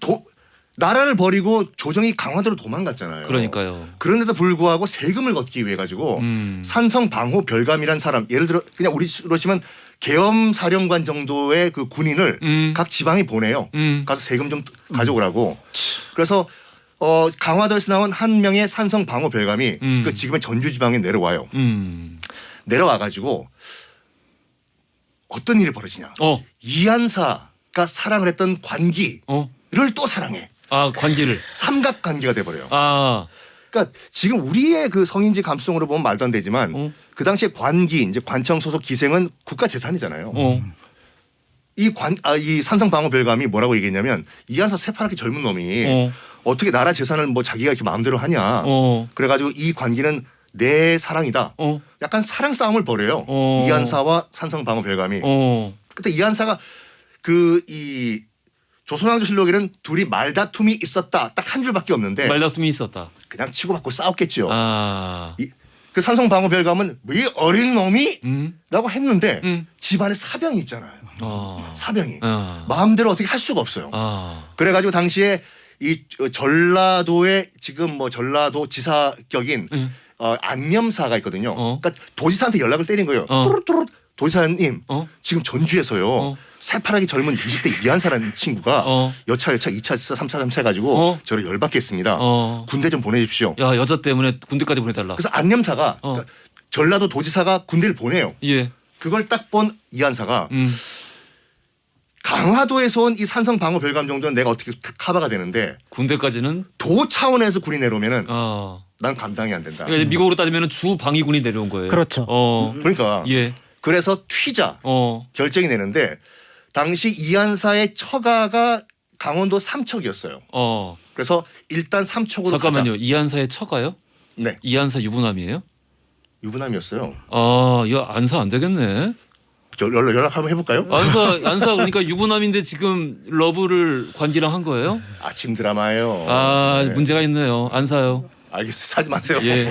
나라를 버리고 조정이 강화도로 도망갔잖아요. 그러니까요. 그런데도 불구하고 세금을 걷기 위해 가지고 산성 방호 별감이란 사람 예를 들어 그냥 우리로 치면 계엄 사령관 정도의 그 군인을 각 지방에 보내요. 가서 세금 좀 가져오라고. 그래서 강화도에서 나온 한 명의 산성 방호 별감이 그 지금의 전주 지방에 내려와요. 내려와 가지고 어떤 일이 벌어지냐. 이한사가 사랑을 했던 관기를 또 사랑해. 관계를. 삼각관계가 돼버려요. 아. 그러니까 지금 우리의 그 성인지 감수성으로 보면 말도 안 되지만 그 당시에 관기 이제 관청 소속 기생은 국가 재산이잖아요. 이 산성 방어 별감이 뭐라고 얘기했냐면 이한사 새파랗게 젊은 놈이 어떻게 나라 재산을 뭐 자기가 이렇게 마음대로 하냐. 그래가지고 이 관기는 내 사랑이다. 약간 사랑 싸움을 벌여요. 이한사와 산성 방어 별감이. 그때 이한사가 이 조선왕조실록에는 둘이 말다툼이 있었다. 딱 한 줄밖에 없는데. 말다툼이 있었다. 그냥 치고받고 싸웠겠죠. 아. 그 산성 방어 별감은 왜 어린 놈이? 라고 했는데 집안에 사병이 있잖아요. 사병이. 마음대로 어떻게 할 수가 없어요. 그래가지고 당시에 이 전라도에 지금 뭐 전라도 지사격인 안념사가 있거든요. 그러니까 도지사한테 연락을 때린 거예요. 뚜루뚜루 도지사님 지금 전주에서요. 새파랗게 젊은 20대 이한사라는 친구가 여차 2차 3차 3차 해가지고 저를 열받게 했습니다. 군대 좀 보내십시오. 야 여자 때문에 군대까지 보내달라. 그래서 안념사가 그러니까 전라도 도지사가 군대를 보내요. 예. 그걸 딱 본 이한사가 강화도에서 온 이 산성 방어 별감 정도는 내가 어떻게 커버가 되는데 군대까지는 도 차원에서 군이 내려오면은 난 감당이 안 된다. 그러니까 미국으로 따지면 주방위군이 내려온 거예요. 그렇죠. 그러니까 예. 그래서 튀자 결정이 내는데 당시 이한사의 처가가 강원도 삼척이었어요. 그래서 일단 삼척으로 잠깐만요. 가자. 이한사의 처가요? 네. 이한사 유부남이에요? 유부남이었어요. 이거 안사 안 되겠네. 연락 한번 해볼까요? 안사 그러니까 유부남인데 지금 러브를 관기랑 한 거예요? 아침 드라마예요. 네. 문제가 있네요. 안사요. 알겠어요. 사지 마세요. 예.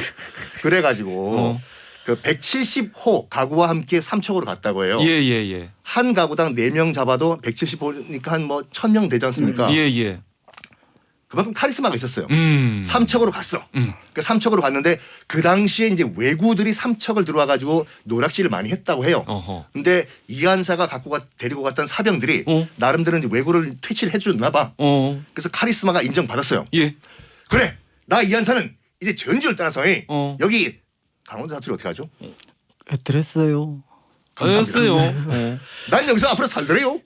그래가지고 그 170호 가구와 함께 삼척으로 갔다고 해요. 예. 한 가구당 4명 잡아도 170호니까 한 뭐 1000명 되지 않습니까? 예. 그만큼 카리스마가 있었어요. 삼척으로 갔어. 그 삼척으로 갔는데 그 당시에 이제 왜구들이 삼척을 들어와 가지고 노략질을 많이 했다고 해요. 근데 이한사가 데리고 갔던 사병들이 나름대로 이제 왜구를 퇴치를 해줬나 봐. 그래서 카리스마가 인정받았어요. 예. 그래, 나 이한사는 이제 전주를 떠나서 여기 강원도 사투리 어떻게 하죠? 애들했어요. 알았어요. 난 여기서 앞으로 살더래요.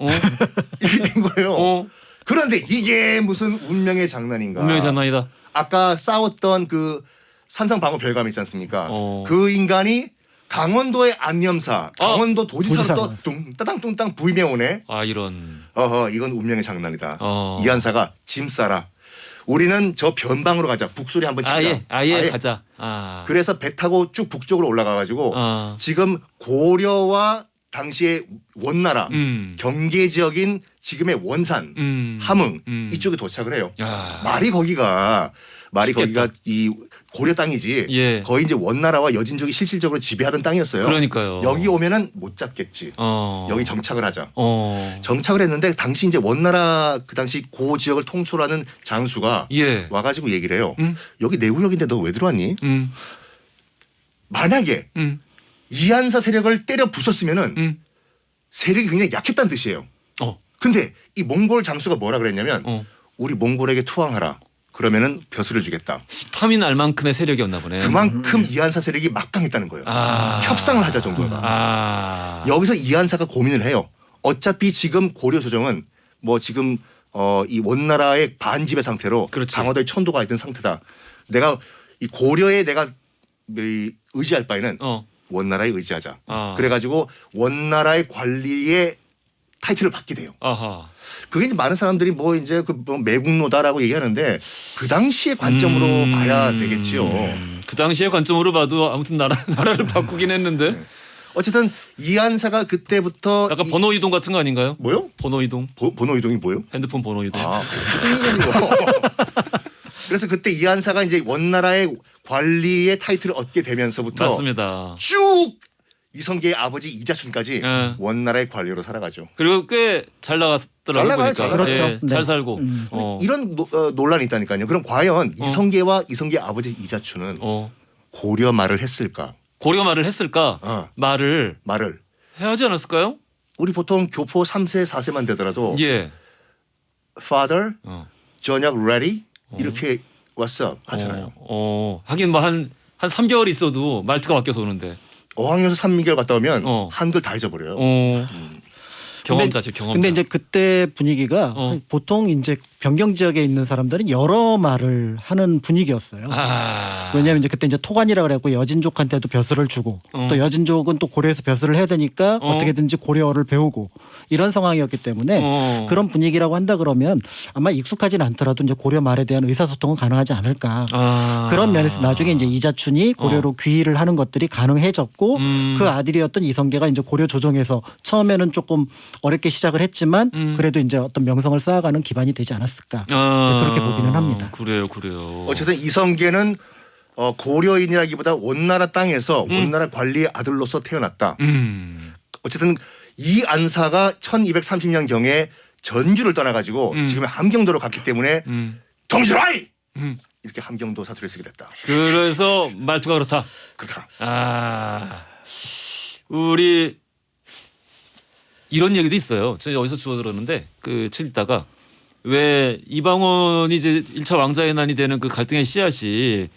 이렇게 된 거예요. 그런데 이게 무슨 운명의 장난인가? 운명의 장난이다. 아까 싸웠던 그 산성 방어 별감 있지 않습니까? 그 인간이 강원도의 안념사, 강원도 도지사로 또 뚱따당 부임해 오네. 이런. 이건 운명의 장난이다. 이한사가 짐 싸라. 우리는 저 변방으로 가자. 북소리 한번 치자. 아예 가자. 그래서 배 타고 쭉 북쪽으로 올라가가지고 지금 고려와 당시의 원나라 경계 지역인 지금의 원산, 함흥 이쪽에 도착을 해요. 말이 거기가 이 고려 땅이지. 예. 거의 이제 원나라와 여진족이 실질적으로 지배하던 땅이었어요. 그러니까요. 여기 오면은 못 잡겠지. 여기 정착을 하자. 정착을 했는데 당시 이제 원나라 그 당시 고 지역을 통솔하는 장수가 와가지고 얘기를 해요. 여기 내 구역인데 너 왜 들어왔니? 만약에 이한사 세력을 때려 부쉈으면은 세력이 굉장히 약했다는 뜻이에요. 근데 이 몽골 장수가 뭐라 그랬냐면 우리 몽골에게 투항하라. 그러면은 벼슬을 주겠다. 탐이 날 만큼의 세력이었나 보네. 그만큼 이한사 세력이 막강했다는 거예요. 협상을 하자 정도가. 여기서 이한사가 고민을 해요. 어차피 지금 고려 조정은 뭐 지금 이 원나라의 반지배 상태로 그렇지. 강화도에 천도가 있던 상태다. 내가 이 고려에 내가 의지할 바에는 원나라에 의지하자. 그래가지고 원나라의 관리의 타이틀을 받게 돼요. 아하. 그게 이제 많은 사람들이 뭐 이제 뭐 매국노다라고 얘기하는데 그 당시의 관점으로 봐야 되겠지요. 그 당시의 관점으로 봐도 아무튼 나라를 바꾸긴 했는데. 네. 어쨌든 이한사가 그때부터 약간 번호 이동 같은 거 아닌가요? 뭐요? 번호 이동. 번호 이동이 뭐요? 핸드폰 번호 이동. 무슨 개념이고? 그래서 그때 이한사가 이제 원나라의 관리의 타이틀을 얻게 되면서부터 맞습니다. 쭉 이성계의 아버지 이자춘까지 원나라의 관리로 살아가죠. 그리고 꽤 잘 나갔더라고요. 보니까. 잘 그렇죠. 예, 네. 잘 살고. 이런 논란이 있다니까요. 그럼 과연 이성계와 이성계의 아버지 이자춘은 고려 말을 했을까? 고려 말을 했을까? 말을 해야 하지 않았을까요? 우리 보통 교포 3세 4세만 되더라도 예. Father, 저녁 ready 이렇게 What's up 하잖아요. 하긴 뭐 한 3개월 있어도 말투가 바뀌어서 오는데. 어학연수 3개월 갔다 오면 한글 다 잊어버려요. 경험자죠, 경험자. 근데 이제 그때 분위기가 보통 이제 변경 지역에 있는 사람들은 여러 말을 하는 분위기였어요. 왜냐하면 이제 그때 이제 토관이라 그래갖고 여진족한테도 벼슬을 주고 또 여진족은 또 고려에서 벼슬을 해야 되니까 어떻게든지 고려어를 배우고 이런 상황이었기 때문에 그런 분위기라고 한다 그러면 아마 익숙하진 않더라도 이제 고려 말에 대한 의사소통은 가능하지 않을까. 그런 면에서 나중에 이제 이자춘이 고려로 귀의를 하는 것들이 가능해졌고 그 아들이었던 이성계가 이제 고려 조정에서 처음에는 조금 어렵게 시작을 했지만 그래도 이제 어떤 명성을 쌓아가는 기반이 되지 않았을까 그렇게 보기는 합니다. 그래요. 어쨌든 이성계는 고려인이라기보다 원나라 땅에서 원나라 관리의 아들로서 태어났다. 어쨌든 이 안사가 1230년 경에 전주를 떠나가지고 지금 함경도로 갔기 때문에 동실화이 이렇게 함경도 사투리를 쓰게 됐다. 그래서 말투가 그렇다. 그렇다. 우리 이런 얘기도 있어요. 제가 어디서 주워 들었는데 그 책 읽다가 왜 이방원이 이제 1차 왕자의 난이 되는 그 갈등의 씨앗이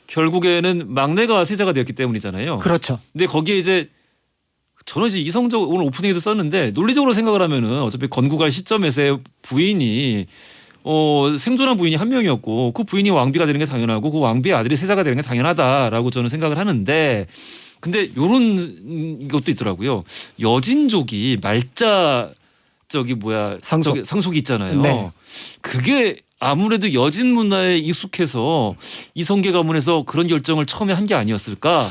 결국에는 막내가 세자가 되었기 때문이잖아요. 그렇죠. 근데 거기에 이제 저는 이제 이성적 오늘 오프닝에도 썼는데 논리적으로 생각을 하면은 어차피 건국할 시점에서의 부인이 생존한 부인이 한 명이었고 그 부인이 왕비가 되는 게 당연하고 그 왕비의 아들이 세자가 되는 게 당연하다라고 저는 생각을 하는데 근데 요런 것도 있더라고요. 여진족이 말자 상속이 있잖아요. 네. 그게 아무래도 여진 문화에 익숙해서 이성계 가문에서 그런 결정을 처음에 한 게 아니었을까?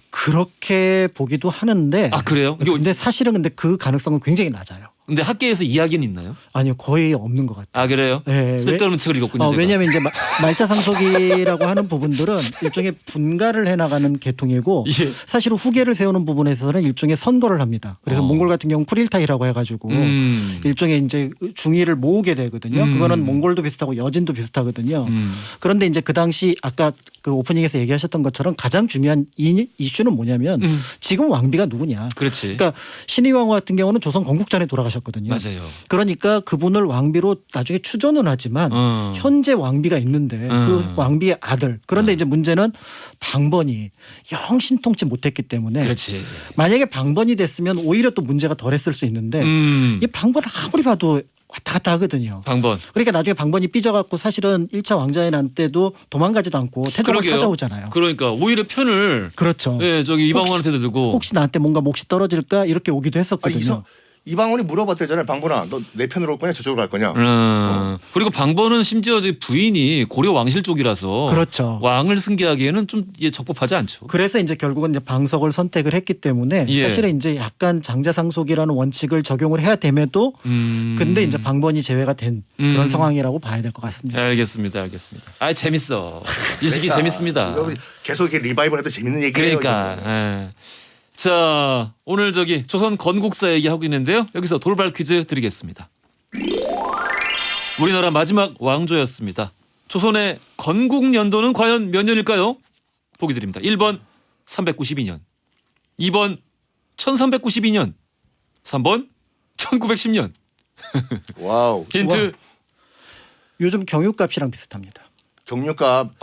그렇게 보기도 하는데. 그래요? 근데 사실은 근데 그 가능성은 굉장히 낮아요. 근데 학계에서 이야기는 있나요? 아니요, 거의 없는 것 같아요. 그래요? 네, 쓸데없는 책을 읽었군요. 제가. 왜냐하면 이제 말자 상속이라고 하는 부분들은 일종의 분가를 해나가는 계통이고 사실은 후계를 세우는 부분에서는 일종의 선거를 합니다. 그래서 몽골 같은 경우 쿠릴타이라고 해가지고 일종의 이제 중위를 모으게 되거든요. 그거는 몽골도 비슷하고 여진도 비슷하거든요. 그런데 이제 그 당시 아까 그 오프닝에서 얘기하셨던 것처럼 가장 중요한 이슈는 뭐냐면 지금 왕비가 누구냐. 그렇지. 그러니까 신의왕후 같은 경우는 조선 건국 전에 돌아가셨거든요. 맞아요. 그러니까 그분을 왕비로 나중에 추존은 하지만 현재 왕비가 있는데 그 왕비의 아들. 그런데 이제 문제는 방번이 영 신통치 못했기 때문에 그렇지. 만약에 방번이 됐으면 오히려 또 문제가 덜했을 수 있는데 이 방번을 아무리 봐도 왔다 갔다 하거든요. 방번. 그러니까 나중에 방번이 삐져갖고 사실은 1차 왕자의 난 때도 도망가지도 않고 태종을 찾아오잖아요. 그러니까 오히려 편을 그렇죠. 저기 이방원한테도 들고 혹시 나한테 뭔가 몫이 떨어질까 이렇게 오기도 했었거든요. 이방원이 물어봤대잖아요. 방번아, 너 내 편으로 올 거냐 저쪽으로 갈 거냐. 그리고 방번은 심지어 부인이 고려 왕실 쪽이라서 그렇죠. 왕을 승계하기에는 좀 적법하지 않죠. 그래서 이제 결국은 이제 방석을 선택을 했기 때문에 사실은 이제 약간 장자상속이라는 원칙을 적용을 해야 됨에도 근데 이제 방번이 제외가 된 그런 상황이라고 봐야 될 것 같습니다. 알겠습니다. 재밌어. 이 시기 재밌습니다. 계속 이렇게 리바이벌해도 재밌는 얘기예요. 그러니까. 자, 오늘 조선 건국사 얘기하고 있는데요. 여기서 돌발 퀴즈 드리겠습니다. 우리나라 마지막 왕조였습니다. 조선의 건국 연도는 과연 몇 년일까요? 보기 드립니다. 1번 392년, 2번 1392년, 3번 1910년. 와우. 힌트. 요즘 경유값이랑 비슷합니다. 경유값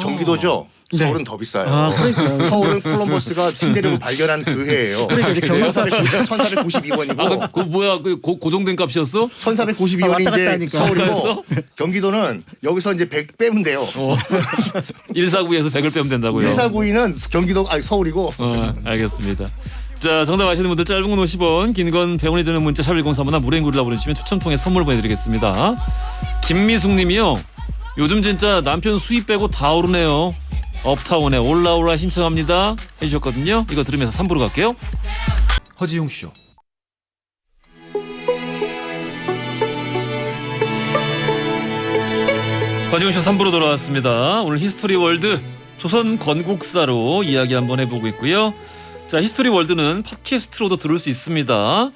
경기도죠. 서울은 더 비싸요. 그러니까요. 서울은 콜럼버스가 신대륙을 발견한 그 해예요. 그러니까 이제 1492원이고. 그 뭐야 그 고정된 값이었어? 1492원이 이제 하니까. 서울이고 경기도는 여기서 이제 100 빼면 돼요. 149에서 100을 빼면 된다고요. 149위는 경기도 서울이고. 알겠습니다. 자, 정답 아시는 분들 짧은 건 50원, 긴 건 100원이 드는 문자 샵 1035나 무료인구라 보내주시면 추첨 통해 선물 보내드리겠습니다. 김미숙 님이요. 요즘 진짜 남편 수입 빼고 다 오르네요. 업타운에 올라올라 신청합니다 해주셨거든요. 이거 들으면서 3부로 갈게요. 허지용 쇼. 허지용 쇼 3부로 돌아왔습니다. 오늘 히스토리 월드 조선 건국사로 이야기 한번 해보고 있고요. 자, 히스토리 월드는 팟캐스트로도 들을 수 있습니다.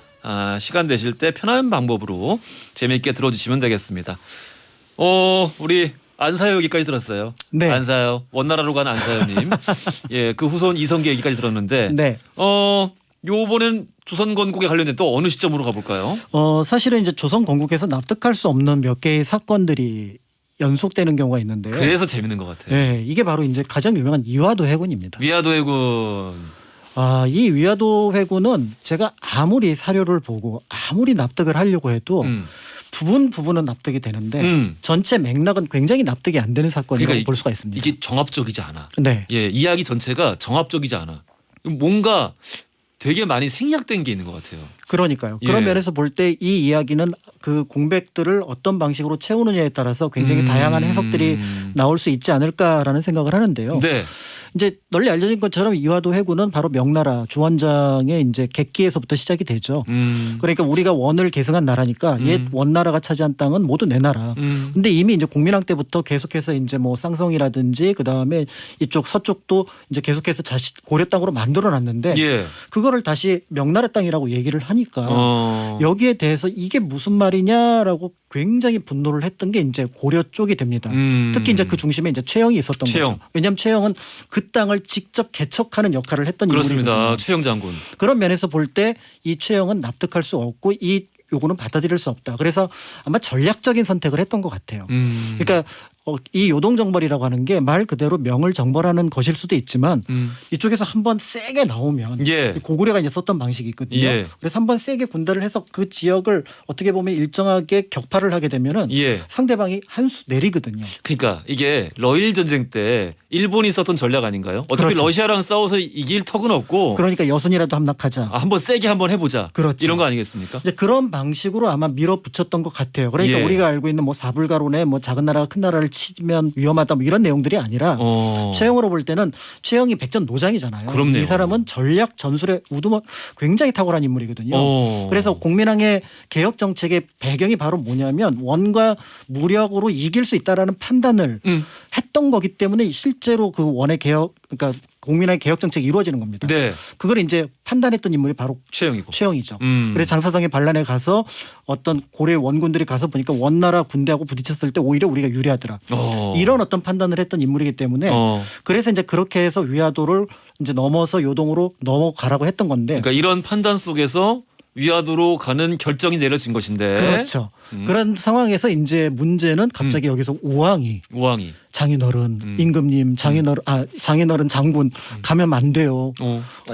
시간 되실 때 편한 방법으로 재미있게 들어주시면 되겠습니다. 우리 안사요 얘기까지 들었어요. 네. 안사요, 원나라로 간 안사요님. 예, 그 후손 이성계 얘기까지 들었는데. 네. 요번엔 조선 건국에 관련된 또 어느 시점으로 가볼까요? 사실은 이제 조선 건국에서 납득할 수 없는 몇 개의 사건들이 연속되는 경우가 있는데요. 그래서 재밌는 것 같아요. 네, 이게 바로 이제 가장 유명한 위화도 해군입니다. 위화도 해군. 이 위화도 해군은 제가 아무리 사료를 보고 아무리 납득을 하려고 해도 부분은 납득이 되는데 전체 맥락은 굉장히 납득이 안 되는 사건이라고 그러니까 볼 수가 있습니다. 이게 정합적이지 않아. 네. 예, 이야기 전체가 정합적이지 않아. 뭔가 되게 많이 생략된 게 있는 것 같아요. 그러니까요. 예. 그런 면에서 볼 때 이 이야기는 그 공백들을 어떤 방식으로 채우느냐에 따라서 굉장히 다양한 해석들이 나올 수 있지 않을까라는 생각을 하는데요. 네. 이제 널리 알려진 것처럼 이화도 해군은 바로 명나라 주원장의 이제 객기에서부터 시작이 되죠. 그러니까 우리가 원을 계승한 나라니까 옛 원나라가 차지한 땅은 모두 내 나라. 근데 이미 이제 공민왕 때부터 계속해서 이제 뭐 쌍성이라든지 그 다음에 이쪽 서쪽도 이제 계속해서 고려 땅으로 만들어놨는데 예. 그거를 다시 명나라 땅이라고 얘기를 하니까 여기에 대해서 이게 무슨 말이냐라고 굉장히 분노를 했던 게 이제 고려 쪽이 됩니다. 특히 이제 그 중심에 이제 최영이 있었던 거죠. 왜냐하면 최영은 그 땅을 직접 개척하는 역할을 했던 그렇습니다. 인물이거든요. 최영 장군. 그런 면에서 볼 때 이 최영은 납득할 수 없고 이 요구는 받아들일 수 없다. 그래서 아마 전략적인 선택을 했던 것 같아요. 그러니까 이 요동정벌이라고 하는 게 말 그대로 명을 정벌하는 것일 수도 있지만 이쪽에서 한번 세게 나오면 예. 고구려가 이제 썼던 방식이 있거든요. 예. 그래서 한번 세게 군대를 해서 그 지역을 어떻게 보면 일정하게 격파를 하게 되면은 예. 상대방이 한 수 내리거든요. 그러니까 이게 러일 전쟁 때 일본이 썼던 전략 아닌가요? 어차피 그렇죠. 러시아랑 싸워서 이길 턱은 없고 그러니까 여순이라도 함락하자. 한번 세게 한번 해보자. 그렇죠. 이런 거 아니겠습니까? 이제 그런 방식으로 아마 밀어붙였던 것 같아요. 그러니까 예. 우리가 알고 있는 뭐 사불가론에 뭐 작은 나라가 큰 나라를 치면 위험하다 뭐 이런 내용들이 아니라 최영으로 볼 때는 최영이 백전노장이잖아요. 그럼요. 이 사람은 전략 전술의 우두머 굉장히 탁월한 인물이거든요. 그래서 공민왕의 개혁 정책의 배경이 바로 뭐냐면 원과 무력으로 이길 수 있다라는 판단을 했던 거기 때문에 실제로 그 원의 개혁 그러니까 공민왕의 개혁 정책이 이루어지는 겁니다. 네. 그걸 이제 판단했던 인물이 바로 최영이고. 최영이죠. 그래서 장사성의 반란에 가서 어떤 고려의 원군들이 가서 보니까 원나라 군대하고 부딪혔을 때 오히려 우리가 유리하더라. 이런 어떤 판단을 했던 인물이기 때문에 그래서 이제 그렇게 해서 위화도를 이제 넘어서 요동으로 넘어가라고 했던 건데. 그러니까 이런 판단 속에서 위화도로 가는 결정이 내려진 것인데. 그렇죠. 그런 상황에서 이제 문제는 갑자기 여기서 우왕이 장인어른 임금님 장인어른 장군 가면 안 돼요.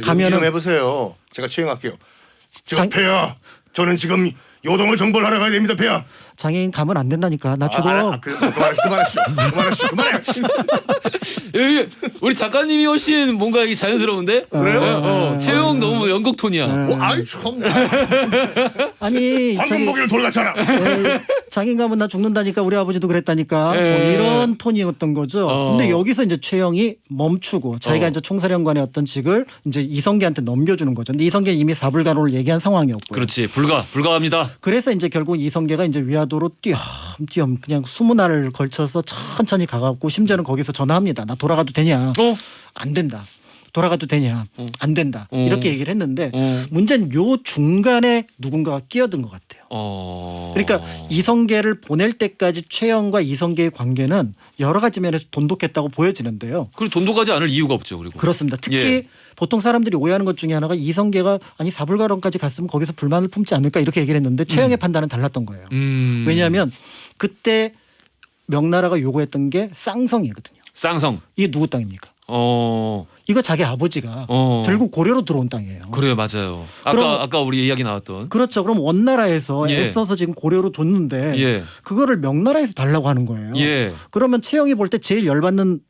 가면은 좀 해보세요. 제가 최영할게요. 폐하, 저는 지금 요동을 정벌하러 가야 됩니다, 폐하. 장인 가면 안 된다니까. 나 죽어. 그만해. 우리 작가님이 훨씬 뭔가 이게 자연스러운데? 그래요? 최영 너무 연극 톤이야. 아이 참. 아니 황금보기를 돌아가잖아. 장인 가면 나 죽는다니까 우리 아버지도 그랬다니까 뭐 이런 톤이었던 거죠. 근데 여기서 이제 최영이 멈추고 자기가 이제 총사령관의 어떤 직을 이제 이성계한테 넘겨주는 거죠. 근데 이성계는 이미 사불가론을 얘기한 상황이었고요. 그렇지. 불가합니다. 그래서 이제 결국 이성계가 이제 위화도로 띄엄띄엄 그냥 20날을 걸쳐서 천천히 가갖고 심지어는 거기서 전화합니다. 나 돌아가도 되냐? 안 된다. 돌아가도 되냐? 안 된다. 이렇게 얘기를 했는데 문제는 요 중간에 누군가가 끼어든 것 같아요. 그러니까 이성계를 보낼 때까지 최영과 이성계의 관계는 여러 가지 면에서 돈독했다고 보여지는데요. 그리고 돈독하지 않을 이유가 없죠. 그리고 그렇습니다. 특히 보통 사람들이 오해하는 것 중에 하나가 이성계가 아니 사불가론까지 갔으면 거기서 불만을 품지 않을까 이렇게 얘기를 했는데 최영의 판단은 달랐던 거예요. 왜냐하면 그때 명나라가 요구했던 게 쌍성이거든요. 쌍성. 이게 누구 땅입니까? 이거 자기 아버지가 들고 고려로 들어온 땅이에요. 그래요, 맞아요. 아까 우리 이야기 나왔던. 그렇죠. 그럼 원나라에서 예. 애써서 지금 고려로 줬는데 예. 그거를 명나라에서 달라고 하는 거예요. 예. 그러면 최영이 볼 때 제일 열받는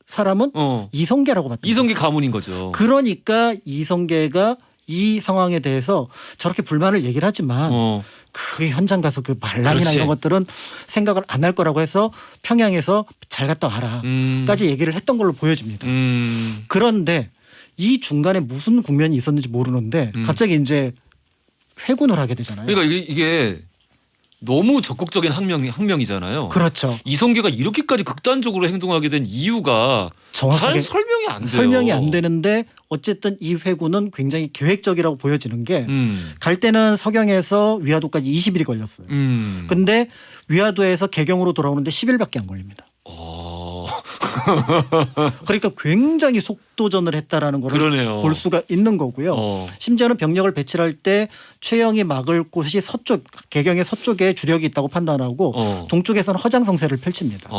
사람은 이성계라고 봤다. 이성계 가문인 거죠. 그러니까 이성계가 이 상황에 대해서 저렇게 불만을 얘기를 하지만 그 현장 가서 그 반란이나 그렇지. 이런 것들은 생각을 안 할 거라고 해서 평양에서 잘 갔다 와라까지 얘기를 했던 걸로 보여집니다. 그런데 이 중간에 무슨 국면이 있었는지 모르는데 갑자기 이제 회군을 하게 되잖아요. 그러니까 이게 너무 적극적인 항명이잖아요. 그렇죠. 이성계가 이렇게까지 극단적으로 행동하게 된 이유가 정확하게 잘 설명이 안 돼요. 설명이 안 되는데 어쨌든 이 회군은 굉장히 계획적이라고 보여지는 게 갈 때는 서경에서 위화도까지 20일이 걸렸어요. 근데 위화도에서 개경으로 돌아오는데 10일밖에 안 걸립니다. 그러니까 굉장히 속도전을 했다라는 걸 볼 수가 있는 거고요. 심지어는 병력을 배치할 때 최영이 막을 곳이 서쪽, 개경의 서쪽에 주력이 있다고 판단하고 동쪽에서는 허장성세를 펼칩니다.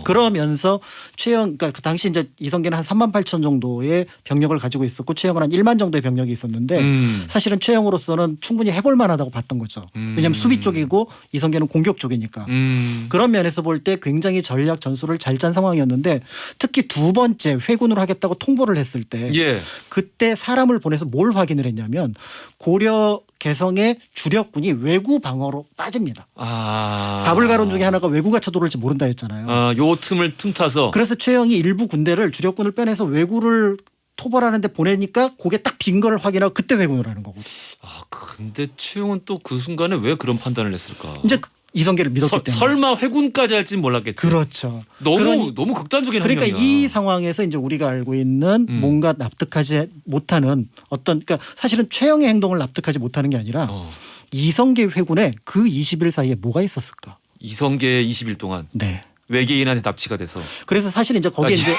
그러면서 최영, 그러니까 그 당시 이제 이성계는 한 3만 8천 정도의 병력을 가지고 있었고 최영은 한 1만 정도의 병력이 있었는데 사실은 최영으로서는 충분히 해볼 만하다고 봤던 거죠. 왜냐하면 수비 쪽이고 이성계는 공격 쪽이니까. 그런 면에서 볼 때 굉장히 전략 전술을 잘 짠 상황이었는데 특히 두 번째 회군을 하겠다고 통보를 했을 때 그때 사람을 보내서 뭘 확인을 했냐면 고려 개성의 주력군이 외구 방어로 빠집니다. 사불가론 중에 하나가 외구가 쳐들어올지 모른다 했잖아요. 요 틈을 틈타서. 그래서 최영이 일부 군대를 주력군을 빼내서 외구를 토벌하는데 보내니까 그게 딱 빈 걸 확인하고 그때 회군을 하는 거거든요. 근데 최영은 또 그 순간에 왜 그런 판단을 했을까? 이제 이성계를 믿었기 때문에. 설마 회군까지 할진 몰랐겠지. 그렇죠. 너무 극단적인 그러니까 행동이야. 이 상황에서 이제 우리가 알고 있는 뭔가 납득하지 못하는 어떤, 그러니까 사실은 최영의 행동을 납득하지 못하는 게 아니라 이성계 회군에 그 20일 사이에 뭐가 있었을까? 이성계 20일 동안 네. 외계인한테 납치가 돼서. 그래서 사실 이제 거기에 이제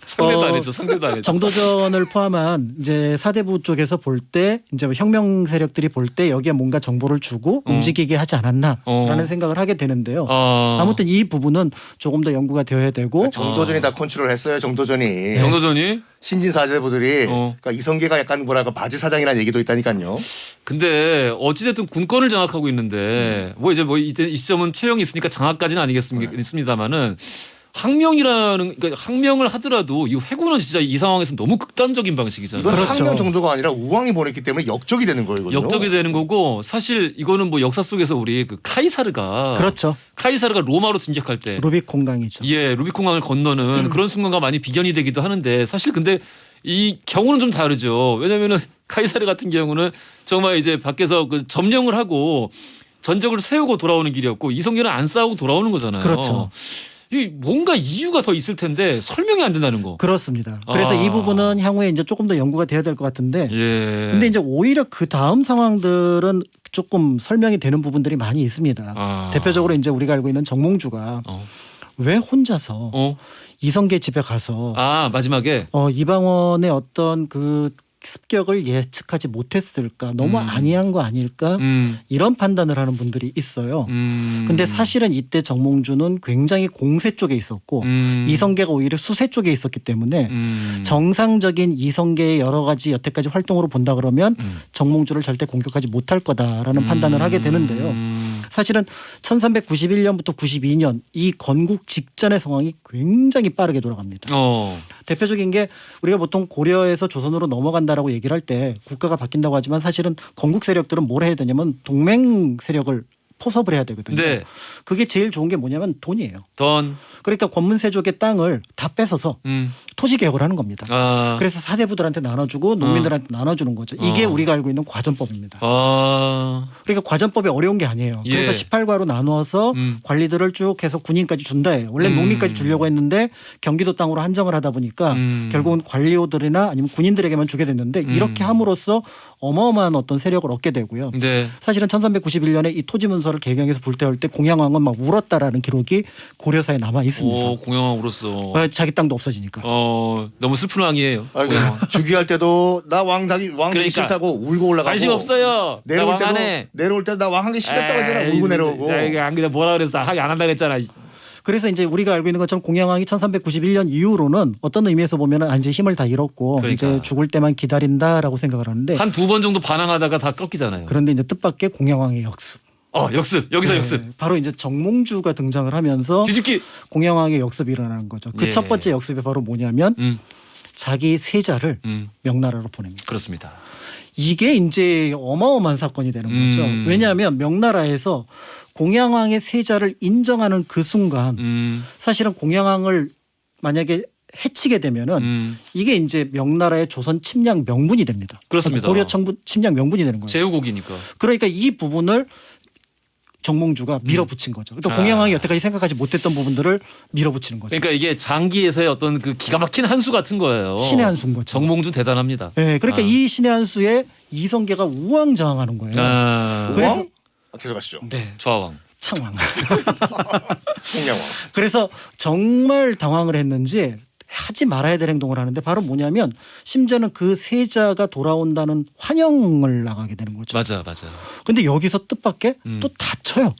상대도 안 했죠. 상대도 안 했죠. 정도전을 포함한 이제 사대부 쪽에서 볼 때 이제 뭐 혁명 세력들이 볼 때 여기에 뭔가 정보를 주고 움직이게 하지 않았나라는 생각을 하게 되는데요. 아무튼 이 부분은 조금 더 연구가 되어야 되고. 정도전이 다 컨트롤했어요. 정도전이. 정도전이 신진 사대부들이 그러니까 이성계가 약간 뭐랄까 바지 사장이라는 얘기도 있다니까요. 근데 어찌됐든 군권을 장악하고 있는데 뭐 이제 뭐 이 시점은 최영이 있으니까 장악까지는 아니겠습니다만은. 그러니까 항명을 하더라도 이 회군은 진짜 이 상황에서 너무 극단적인 방식이잖아요. 이건 그렇죠. 항명 정도가 아니라 우왕이 보냈기 때문에 역적이 되는 거예요. 역적이 되는 거고 사실 이거는 뭐 역사 속에서 우리 그 카이사르가 그렇죠. 카이사르가 로마로 진격할 때 루비콘 강이죠. 루비콘 강을 건너는 그런 순간과 많이 비견이 되기도 하는데 사실 근데 이 경우는 좀 다르죠. 왜냐면은 카이사르 같은 경우는 정말 이제 밖에서 그 점령을 하고 전적을 세우고 돌아오는 길이었고 이성계는 안 싸우고 돌아오는 거잖아요. 그렇죠. 이 뭔가 이유가 더 있을 텐데 설명이 안 된다는 거. 그렇습니다. 그래서 이 부분은 향후에 이제 조금 더 연구가 돼야 될 것 같은데. 근데 이제 오히려 그 다음 상황들은 조금 설명이 되는 부분들이 많이 있습니다. 대표적으로 이제 우리가 알고 있는 정몽주가 왜 혼자서 이성계 집에 가서 마지막에 이방원의 어떤 그 습격을 예측하지 못했을까? 너무 안이한 거 아닐까? 이런 판단을 하는 분들이 있어요. 근데 사실은 이때 정몽주는 굉장히 공세 쪽에 있었고 이성계가 오히려 수세 쪽에 있었기 때문에 정상적인 이성계의 여러 가지 여태까지 활동으로 본다 그러면 정몽주를 절대 공격하지 못할 거다라는 판단을 하게 되는데요. 사실은 1391년부터 92년 이 건국 직전의 상황이 굉장히 빠르게 돌아갑니다. 대표적인 게 우리가 보통 고려에서 조선으로 넘어간다라고 얘기를 할 때 국가가 바뀐다고 하지만 사실은 건국 세력들은 뭘 해야 되냐면 동맹 세력을 포섭을 해야 되거든요. 네. 그게 제일 좋은 게 뭐냐면 돈이에요. 돈. 그러니까 권문세족의 땅을 다 뺏어서 토지 개혁을 하는 겁니다. 그래서 사대부들한테 나눠주고 농민들한테 나눠주는 거죠. 이게 우리가 알고 있는 과전법입니다. 그러니까 과전법이 어려운 게 아니에요. 그래서 18과로 나누어서 관리들을 쭉 해서 군인까지 준다예요. 원래 농민까지 주려고 했는데 경기도 땅으로 한정을 하다 보니까 결국은 관리호들이나 아니면 군인들에게만 주게 됐는데 이렇게 함으로써 어마어마한 어떤 세력을 얻게 되고요. 네. 사실은 1391년에 이 토지 문서를 개경해서 불태울 때 공양왕은 막 울었다라는 기록이 고려사에 남아 있습니다. 공양왕으로서 자기 땅도 없어지니까. 너무 슬픈 왕이에요. 즉위할 때도 나 왕 되기 그러니까. 싫다고 울고 올라가고 관심 없어요. 내려올 나 왕 안 때도 해. 내려올 때 나 왕 하기 싫었다고 하잖아. 울고 내려오고. 안 그래 뭐라 그랬어. 하기 안 한다 그랬잖아. 그래서 이제 우리가 알고 있는 것처럼 공양왕이 1391년 이후로는 어떤 의미에서 보면은 이제 힘을 다 잃었고 그러니까. 이제 죽을 때만 기다린다라고 생각을 하는데 한 두 번 정도 반항하다가 다 꺾이잖아요. 그런데 이제 뜻밖의 공양왕의 역습. 역습. 여기서 네, 역습. 바로 이제 정몽주가 등장을 하면서 뒤집기. 공양왕의 역습이 일어나는 거죠. 그 예. 첫 번째 역습이 바로 뭐냐면 자기 세자를 명나라로 보냅니다. 그렇습니다. 이게 이제 어마어마한 사건이 되는 거죠. 왜냐하면 명나라에서 공양왕의 세자를 인정하는 그 순간 사실은 공양왕을 만약에 해치게 되면은 이게 이제 명나라의 조선 침략 명분이 됩니다. 그렇습니다. 고려 침략 명분이 되는 거예요. 제후국이니까. 그러니까 이 부분을 정몽주가 밀어붙인 거죠. 또 공양왕이 여태까지 생각하지 못했던 부분들을 밀어붙이는 거죠. 그러니까 이게 장기에서의 어떤 그 기가 막힌 한 수 같은 거예요. 신의 한 수인 거죠. 정몽주 대단합니다. 네, 그러니까 이 신의 한 수에 이성계가 우왕좌왕하는 거예요. 그래서 계속하시죠. 네, 좌왕. 창왕. 공양왕. 그래서 정말 당황을 했는지 하지 말아야 될 행동을 하는데 바로 뭐냐면 심지어는 그 세자가 돌아온다는 환영을 나가게 되는 거죠. 맞아. 근데 여기서 뜻밖의 또 다쳐요.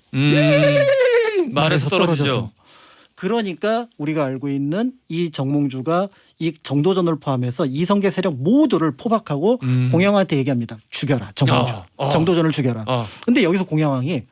말에서 떨어지죠. 그러니까 우리가 알고 있는 이 정몽주가 이 정도전을 포함해서 이성계 세력 모두를 포박하고 공양왕한테 얘기합니다. 죽여라 정몽주. 정도전을 죽여라. 근데 여기서 공양왕이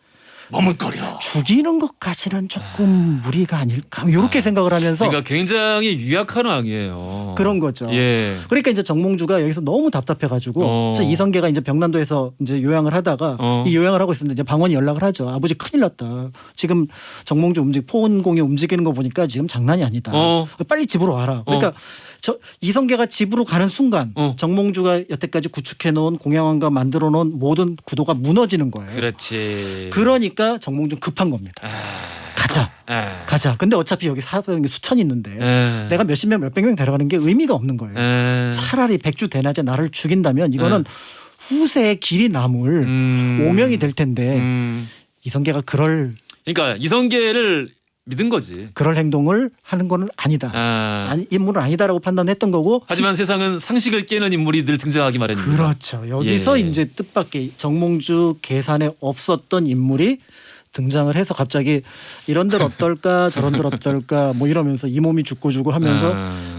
머뭇거려. 죽이는 것까지는 조금 무리가 아닐까 이렇게 생각을 하면서 그러니까 굉장히 유약한 왕이에요. 그런 거죠. 예. 그러니까 이제 정몽주가 여기서 너무 답답해가지고 이성계가 이제 병난도에서 이제 요양을 하다가 이 요양을 하고 있었는데 이제 방언이 연락을 하죠. 아버지 큰일 났다. 지금 정몽주 포원공이 움직이는 거 보니까 지금 장난이 아니다. 빨리 집으로 와라. 그러니까 이성계가 집으로 가는 순간 정몽주가 여태까지 구축해 놓은 공양왕과 만들어 놓은 모든 구도가 무너지는 거예요. 그렇지. 그러니까 정몽주 급한 겁니다. 가자. 근데 어차피 여기 사람이 수천이 있는데 내가 몇십 명, 몇백 명 데려가는 게 의미가 없는 거예요. 차라리 백주 대낮에 나를 죽인다면 이거는 후세의 길이 남을 오명이 될 텐데 이성계가 그러니까 이성계를 믿은 거지. 그럴 행동을 하는 건 아니다. 인물은 아니다라고 판단했던 거고. 하지만 세상은 상식을 깨는 인물이 늘 등장하기 마련입니다. 그렇죠. 여기서 이제 뜻밖의 정몽주 계산에 없었던 인물이 등장을 해서 갑자기 이런들 어떨까 저런들 어떨까 뭐 이러면서 이 몸이 죽고 주고 하면서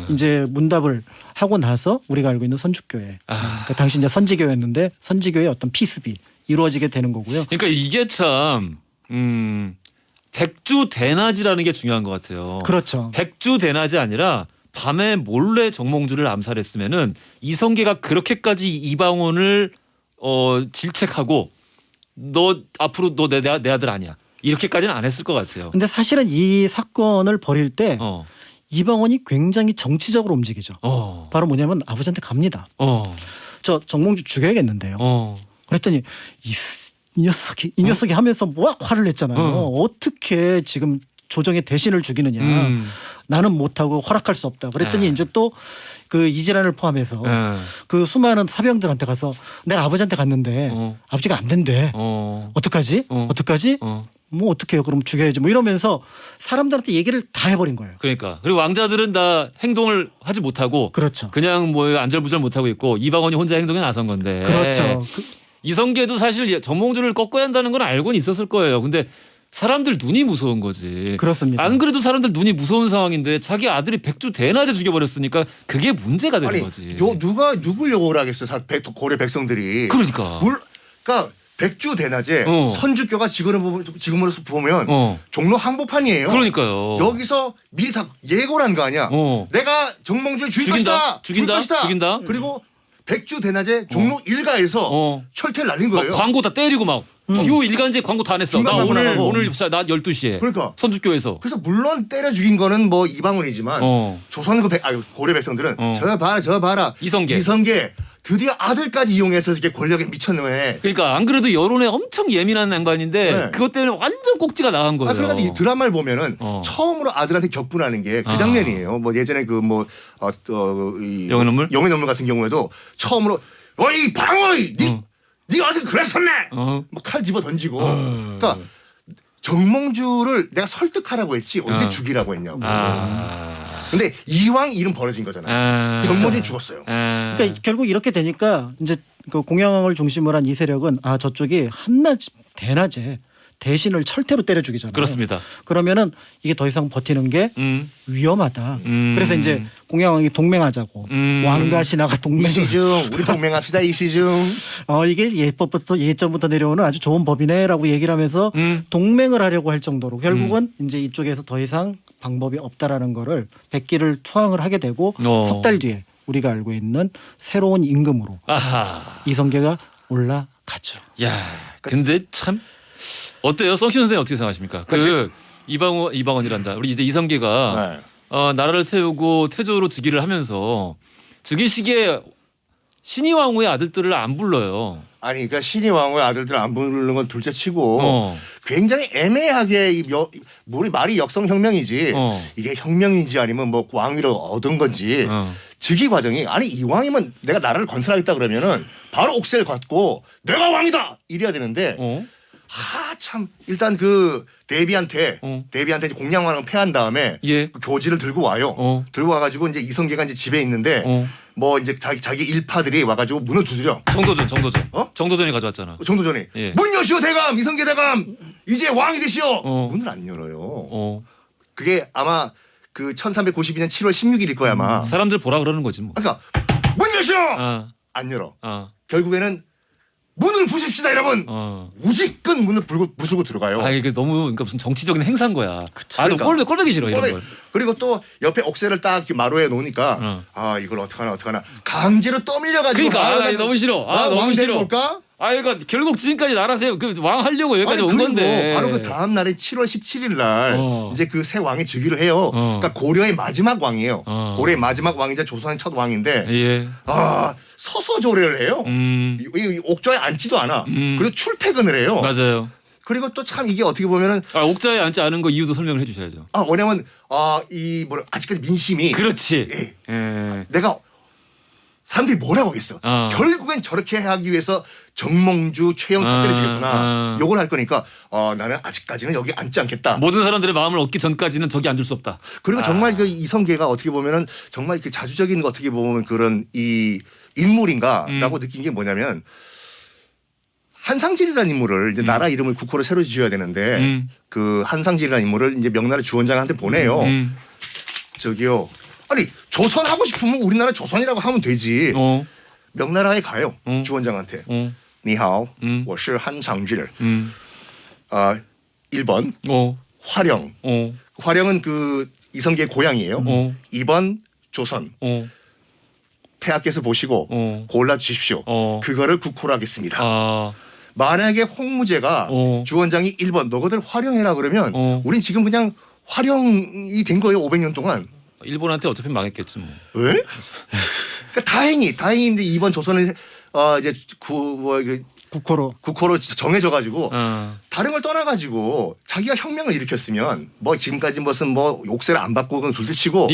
이제 문답을 하고 나서 우리가 알고 있는 선주교회. 그러니까 당시 이제 선지교였는데 선지교의 어떤 피습이 이루어지게 되는 거고요. 그러니까 이게 참 백주대낮이라는 게 중요한 것 같아요. 그렇죠. 백주대낮이 아니라 밤에 몰래 정몽주를 암살했으면은 이성계가 그렇게까지 이방원을 질책하고 너 앞으로 너 내 아들 아니야 이렇게까지는 안 했을 것 같아요. 근데 사실은 이 사건을 벌일 때 이방원이 굉장히 정치적으로 움직이죠. 바로 뭐냐면 아버지한테 갑니다. 저 정몽주 죽여야겠는데요. 그랬더니 이 녀석이 하면서 막 화를 냈잖아요. 어떻게 지금 조정의 대신을 죽이느냐. 나는 못하고 허락할 수 없다. 그랬더니 이제 또 그 이진환을 포함해서 그 수많은 사병들한테 가서 내가 아버지한테 갔는데 아버지가 안 된대. 어떡하지? 어떡하지? 뭐 어떡해요? 그럼 죽여야지. 뭐 이러면서 사람들한테 얘기를 다 해버린 거예요. 그러니까 그리고 왕자들은 다 행동을 하지 못하고 그렇죠. 그냥 뭐 안절부절 못하고 있고 이방원이 혼자 행동에 나선 건데. 그렇죠. 이성계도 사실 정몽주를 꺾어야 한다는 건 알고는 있었을 거예요. 근데 사람들 눈이 무서운 거지. 그렇습니다. 안 그래도 사람들 눈이 무서운 상황인데 자기 아들이 백주 대낮에 죽여버렸으니까 그게 문제가 되는 거지. 누가 누굴 욕을 하겠어요? 고려 백성들이. 그러니까. 그러니까 백주 대낮에 선주교가 지금으로서 보면 종로 항복판이에요. 그러니까요. 여기서 미리 다 예고를 한 거 아니야. 내가 정몽주를 죽인다. 그리고 백주 대낮에 종로 일가에서 철퇴를 날린 거예요. 광고 다 때리고 막 기호 일간지 광고 다 냈어. 나 오늘 낮 12시에 그러니까 선주교에서. 그래서 물론 때려 죽인 거는 뭐 이방원이지만 조선 고려 백성들은 저 봐라 이성계 드디어 아들까지 이용해서 이렇게 권력에 미쳤네. 그러니까 안 그래도 여론에 엄청 예민한 양반인데 그것 때문에 완전 꼭지가 나간 거예요. 그러니까 이 드라마를 보면은 처음으로 아들한테 격분하는 게 그 장면이에요. 뭐 예전에 영의 눈물 같은 경우에도 처음으로 어이 방어이 네 어디 그랬었네. 뭐 칼 집어 던지고. 그러니까 정몽주를 내가 설득하라고 했지 언제 죽이라고 했냐고. 근데 이왕 일은 벌어진 거잖아요. 정몽주는 죽었어요. 그러니까 결국 이렇게 되니까 이제 그 공양왕을 중심으로 한 이 세력은 저쪽이 한낮 대낮에 대신을 철퇴로 때려 죽이잖아요. 그렇습니다. 그러면은 이게 더 이상 버티는 게 위험하다. 그래서 이제 공양왕이 동맹하자고 왕과 신하가 동맹. 이시중 우리 동맹합시다 이시중. 이게 예전부터 내려오는 아주 좋은 법이네라고 얘기를 하면서 동맹을 하려고 할 정도로 결국은 이제 이쪽에서 더 이상 방법이 없다라는 거를 백기를 투항을 하게 되고 석 달 뒤에 우리가 알고 있는 새로운 임금으로 아하. 이성계가 올라가죠. 야, 근데 참 어때요, 성희 선생님 어떻게 생각하십니까? 그 이방원이란다. 우리 이제 이성계가 나라를 세우고 태조로 즉위를 하면서 즉위식에 신이 왕후의 아들들을 안 불러요. 아니 그러니까 신이 왕후의 아들들 안 부르는 건 둘째치고 굉장히 애매하게 말이 역성혁명이지 이게 혁명인지 아니면 뭐 왕위를 얻은 건지 즉위 과정이 아니 이왕이면 내가 나라를 건설하겠다 그러면은 바로 옥새를 갖고 내가 왕이다 이래야 되는데 참 일단 그 대비한테 이제 공양왕을 패한 다음에 그 교지를 들고 와요. 들고 와가지고 이제 이성계가 이제 집에 있는데 뭐 이제 자기 일파들이 와가지고 문을 두드려. 정도전이 가져왔잖아. 정도전이 문 여시오 대감 이성계 대감 이제 왕이 되시오. 문을 안 열어요. 그게 아마 그 1392년 7월 16일일 거야 아마. 사람들 보라 그러는 거지 뭐. 그러니까 문 여시오 안 열어. 결국에는 문을 부십시다 여러분. 우지끈 문을 부수고 들어가요. 이게 너무 그러니까 무슨 정치적인 행사인 거야. 그러니까. 꼴보기 싫어 이런 걸. 그리고 또 옆에 옥새를 딱 이렇게 마루에 놓으니까 이걸 어떡하나 강제로 떠밀려가지고. 그러니까 너무 싫어. 너무 싫어. 볼까? 그러니까 결국 지금까지 나라 세우 그왕 하려고 여기까지 온 건데. 바로 그 다음 날에 7월 17일 날 이제 그 새 왕이 즉위를 해요. 그러니까 고려의 마지막 왕이에요. 고려의 마지막 왕이자 조선의 첫 왕인데. 서서 조례를 해요. 이 옥좌에 앉지도 않아. 그리고 출퇴근을 해요. 맞아요. 그리고 또 참 이게 어떻게 보면은 옥좌에 앉지 않은 거 이유도 설명을 해주셔야죠. 왜냐면 아직까지 민심이 그렇지. 내가 사람들이 뭐라고 하겠어. 결국엔 저렇게 하기 위해서 정몽주, 최영 다 때려주겠구나. 요걸 할 거니까 나는 아직까지는 여기 앉지 않겠다. 모든 사람들의 마음을 얻기 전까지는 저기 앉을 수 없다. 그리고 정말 그 이성계가 어떻게 보면은 정말 그 자주적인 어떻게 보면 그런 이 인물인가라고 느낀 게 뭐냐면 한상질이라는 인물을 이제 나라 이름을 국호로 새로 지어야 되는데 그 한상질이라는 인물을 이제 명나라 주원장한테 보내요. 저기요. 아니 조선 하고 싶으면 우리나라 조선이라고 하면 되지. 명나라에 가요. 주원장한테. 니하오. 我是 한상질. 1번 화령. 화령은 그 이성계의 고향이에요. 2번 조선. 폐하께서 보시고 골라 주십시오. 그거를 국호로 하겠습니다. 만약에 홍무제가 주원장이 1번 너희들 화령해라 그러면 우린 지금 그냥 화령이 된 거예요. 500년 동안. 일본한테 어차피 망했겠지 뭐. 왜? 그러니까 다행인데 2번 조선은 이제 국호로 정해져 가지고 다른 걸 떠나 가지고 자기가 혁명을 일으켰으면 뭐 지금까지 무슨 뭐 욕세를 안 받고 그냥 둘째치고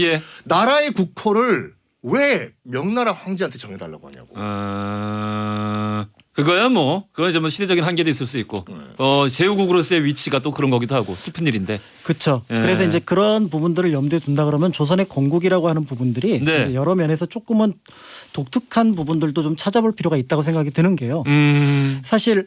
나라의 국호를 왜 명나라 황제한테 정해달라고 하냐고. 그거야 뭐. 그건 좀 시대적인 한계도 있을 수 있고. 제후국으로서의 위치가 또 그런 거기도 하고 슬픈 일인데. 그렇죠. 그래서 이제 그런 부분들을 염두에 둔다 그러면 조선의 건국이라고 하는 부분들이 여러 면에서 조금은 독특한 부분들도 좀 찾아볼 필요가 있다고 생각이 드는 게요. 사실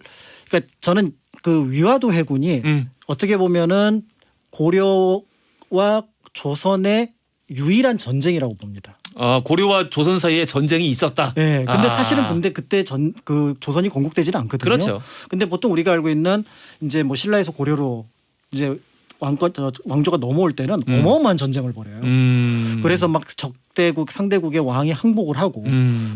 그러니까 저는 그 위화도 해군이 어떻게 보면은 고려와 조선의 유일한 전쟁이라고 봅니다. 고려와 조선 사이에 전쟁이 있었다. 네. 근데 사실은 그때 그 조선이 건국되지는 않거든요. 그렇죠. 근데 보통 우리가 알고 있는 이제 뭐 신라에서 고려로 이제 왕조가 넘어올 때는 어마어마한 전쟁을 벌여요. 그래서 막 적대국 상대국의 왕이 항복을 하고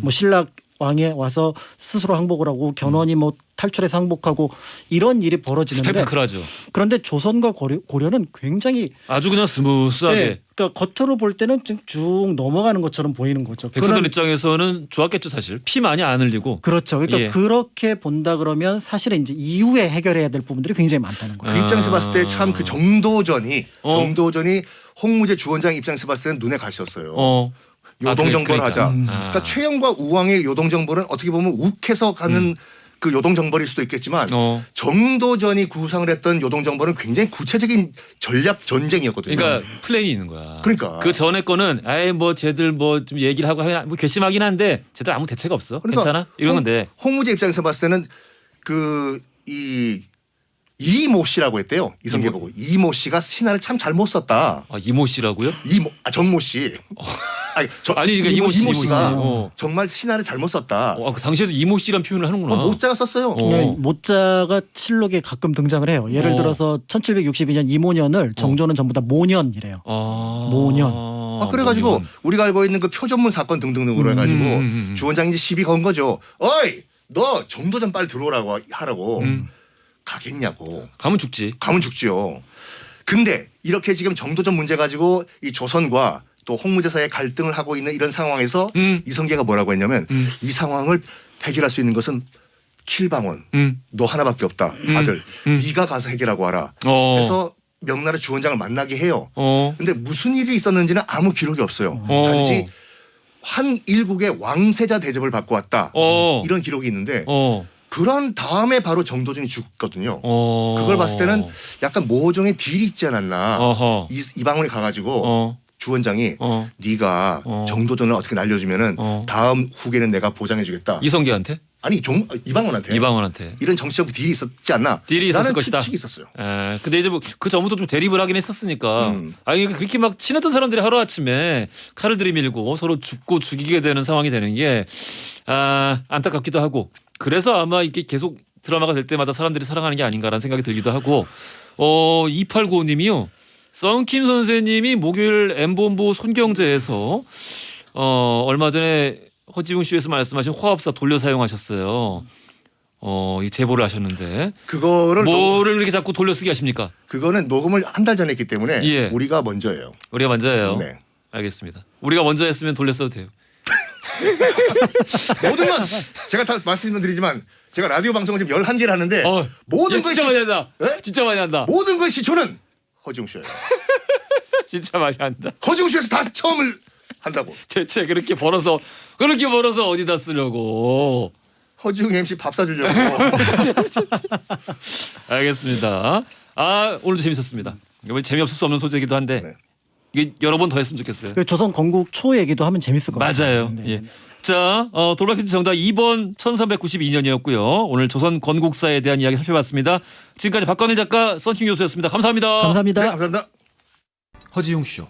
뭐 신라 왕이 와서 스스로 항복을 하고 견훤이 뭐 탈출해서 항복하고 이런 일이 벌어지는데 스펙타클하죠. 그런데 조선과 고려는 굉장히 아주 그냥 스무스하게. 네, 그러니까 겉으로 볼 때는 쭉 넘어가는 것처럼 보이는 거죠. 백성들 입장에서는 좋았겠죠 사실. 피 많이 안 흘리고. 그렇죠. 그러니까 그렇게 본다 그러면 사실은 이제 이후에 해결해야 될 부분들이 굉장히 많다는 거예요. 그 입장에서 봤을 때 참 그 정도전이 홍무제 주원장 입장에서 봤을 때는 눈에 가셨어요. 요동정벌을 하자. 그러니까 최영과 우왕의 요동정벌은 어떻게 보면 욱해서 가는 그 요동정벌일 수도 있겠지만 정도전이 구상을 했던 요동정벌은 굉장히 구체적인 전략 전쟁이었거든요. 그러니까 플랜이 있는 거야. 그러니까 그 전에 거는 뭐 쟤들 뭐 좀 얘기를 하고 뭐 괘씸하긴 한데 쟤들 아무 대책 없어. 그러니까 괜찮아? 이런 건데. 홍무제 입장에서 봤을 때는 그 이모 씨라고 했대요. 이성계 보고 이모 씨가 신화를 참 잘못 썼다. 아, 이모 씨라고요? 정모 씨. 아니 그러니까 이모 씨가 씨. 정말 신화를 잘못 썼다. 그 당시에도 이모 씨란 표현을 하는구나. 모자가 썼어요. 네, 모자가 실록에 가끔 등장을 해요. 예를 들어서 1762년 이모년을 정조는 전부 다 모년이래요. 모년. 그래가지고 모년. 우리가 알고 있는 그 표전문 사건 등등으로 해가지고 주원장이 이제 시비 건 거죠. 어이 너 정도전 빨리 들어오라고 하라고. 가겠냐고. 가면 죽지. 가면 죽지요. 근데 이렇게 지금 정도전 문제 가지고 이 조선과 또 홍무제 사이에 갈등을 하고 있는 이런 상황에서 이성계가 뭐라고 했냐면 이 상황을 해결할 수 있는 것은 킬방원. 너 하나밖에 없다. 아들. 네가 가서 해결하고 와라. 그래서 명나라 주원장을 만나게 해요. 근데 무슨 일이 있었는지는 아무 기록이 없어요. 단지 한 일국의 왕세자 대접을 받고 왔다. 이런 기록이 있는데 그런 다음에 바로 정도전이 죽었거든요. 그걸 봤을 때는 약간 모종의 딜이 있지 않았나. 이방원이 가가지고 주원장이 네가 정도전을 어떻게 날려주면은 다음 후계는 내가 보장해주겠다. 이성계한테? 아니 이방원한테. 이방원한테. 이런 정치적 딜이 있었지 않나. 딜이 있었을 것이다. 추측이 있었어요. 근데 이제 뭐 그 전부터 좀 대립을 하긴 했었으니까. 아니 그렇게 막 친했던 사람들이 하루 아침에 칼을 들이밀고 서로 죽고 죽이게 되는 상황이 되는 게 안타깝기도 하고. 그래서 아마 이게 계속 드라마가 될 때마다 사람들이 사랑하는 게 아닌가라는 생각이 들기도 하고. 2895님이요. 썬킴 선생님이 목요일 M본부 손경제에서 얼마 전에 허지웅 씨에서 말씀하신 화합사 돌려 사용하셨어요. 이 제보를 하셨는데 그거를 뭐를 그렇게 자꾸 돌려쓰기 하십니까? 그거는 녹음을 한 달 전에 했기 때문에 예. 우리가 먼저예요. 우리가 먼저예요. 네. 알겠습니다. 우리가 먼저 했으면 돌렸어도 돼요. 모든 건 제가 다 말씀드리지만 제가 라디오 방송을 지금 11개를 하는데 모든 걸 진짜 많이 한다. 네? 진짜 많이 한다. 모든 걸 시초는 허지웅 씨예요. 진짜 많이 한다. 허지웅 씨에서 다 처음을 한다고. 대체 그렇게 벌어서 어디다 쓰려고. 허지웅 MC 밥 사주려고. 알겠습니다. 오늘도 재밌었습니다. 재미없을 수 없는 소재이기도 한데 네. 이게 여러 번 더 했으면 좋겠어요. 그 조선 건국 초 얘기도 하면 재밌을 것 같아요. 맞아요. 예. 자, 돌발 퀴즈 정답 2번 1392년이었고요. 오늘 조선 건국사에 대한 이야기 살펴봤습니다. 지금까지 박건일 작가, 썬킴 교수였습니다. 감사합니다. 감사합니다. 네, 감사합니다. 허지웅 쇼.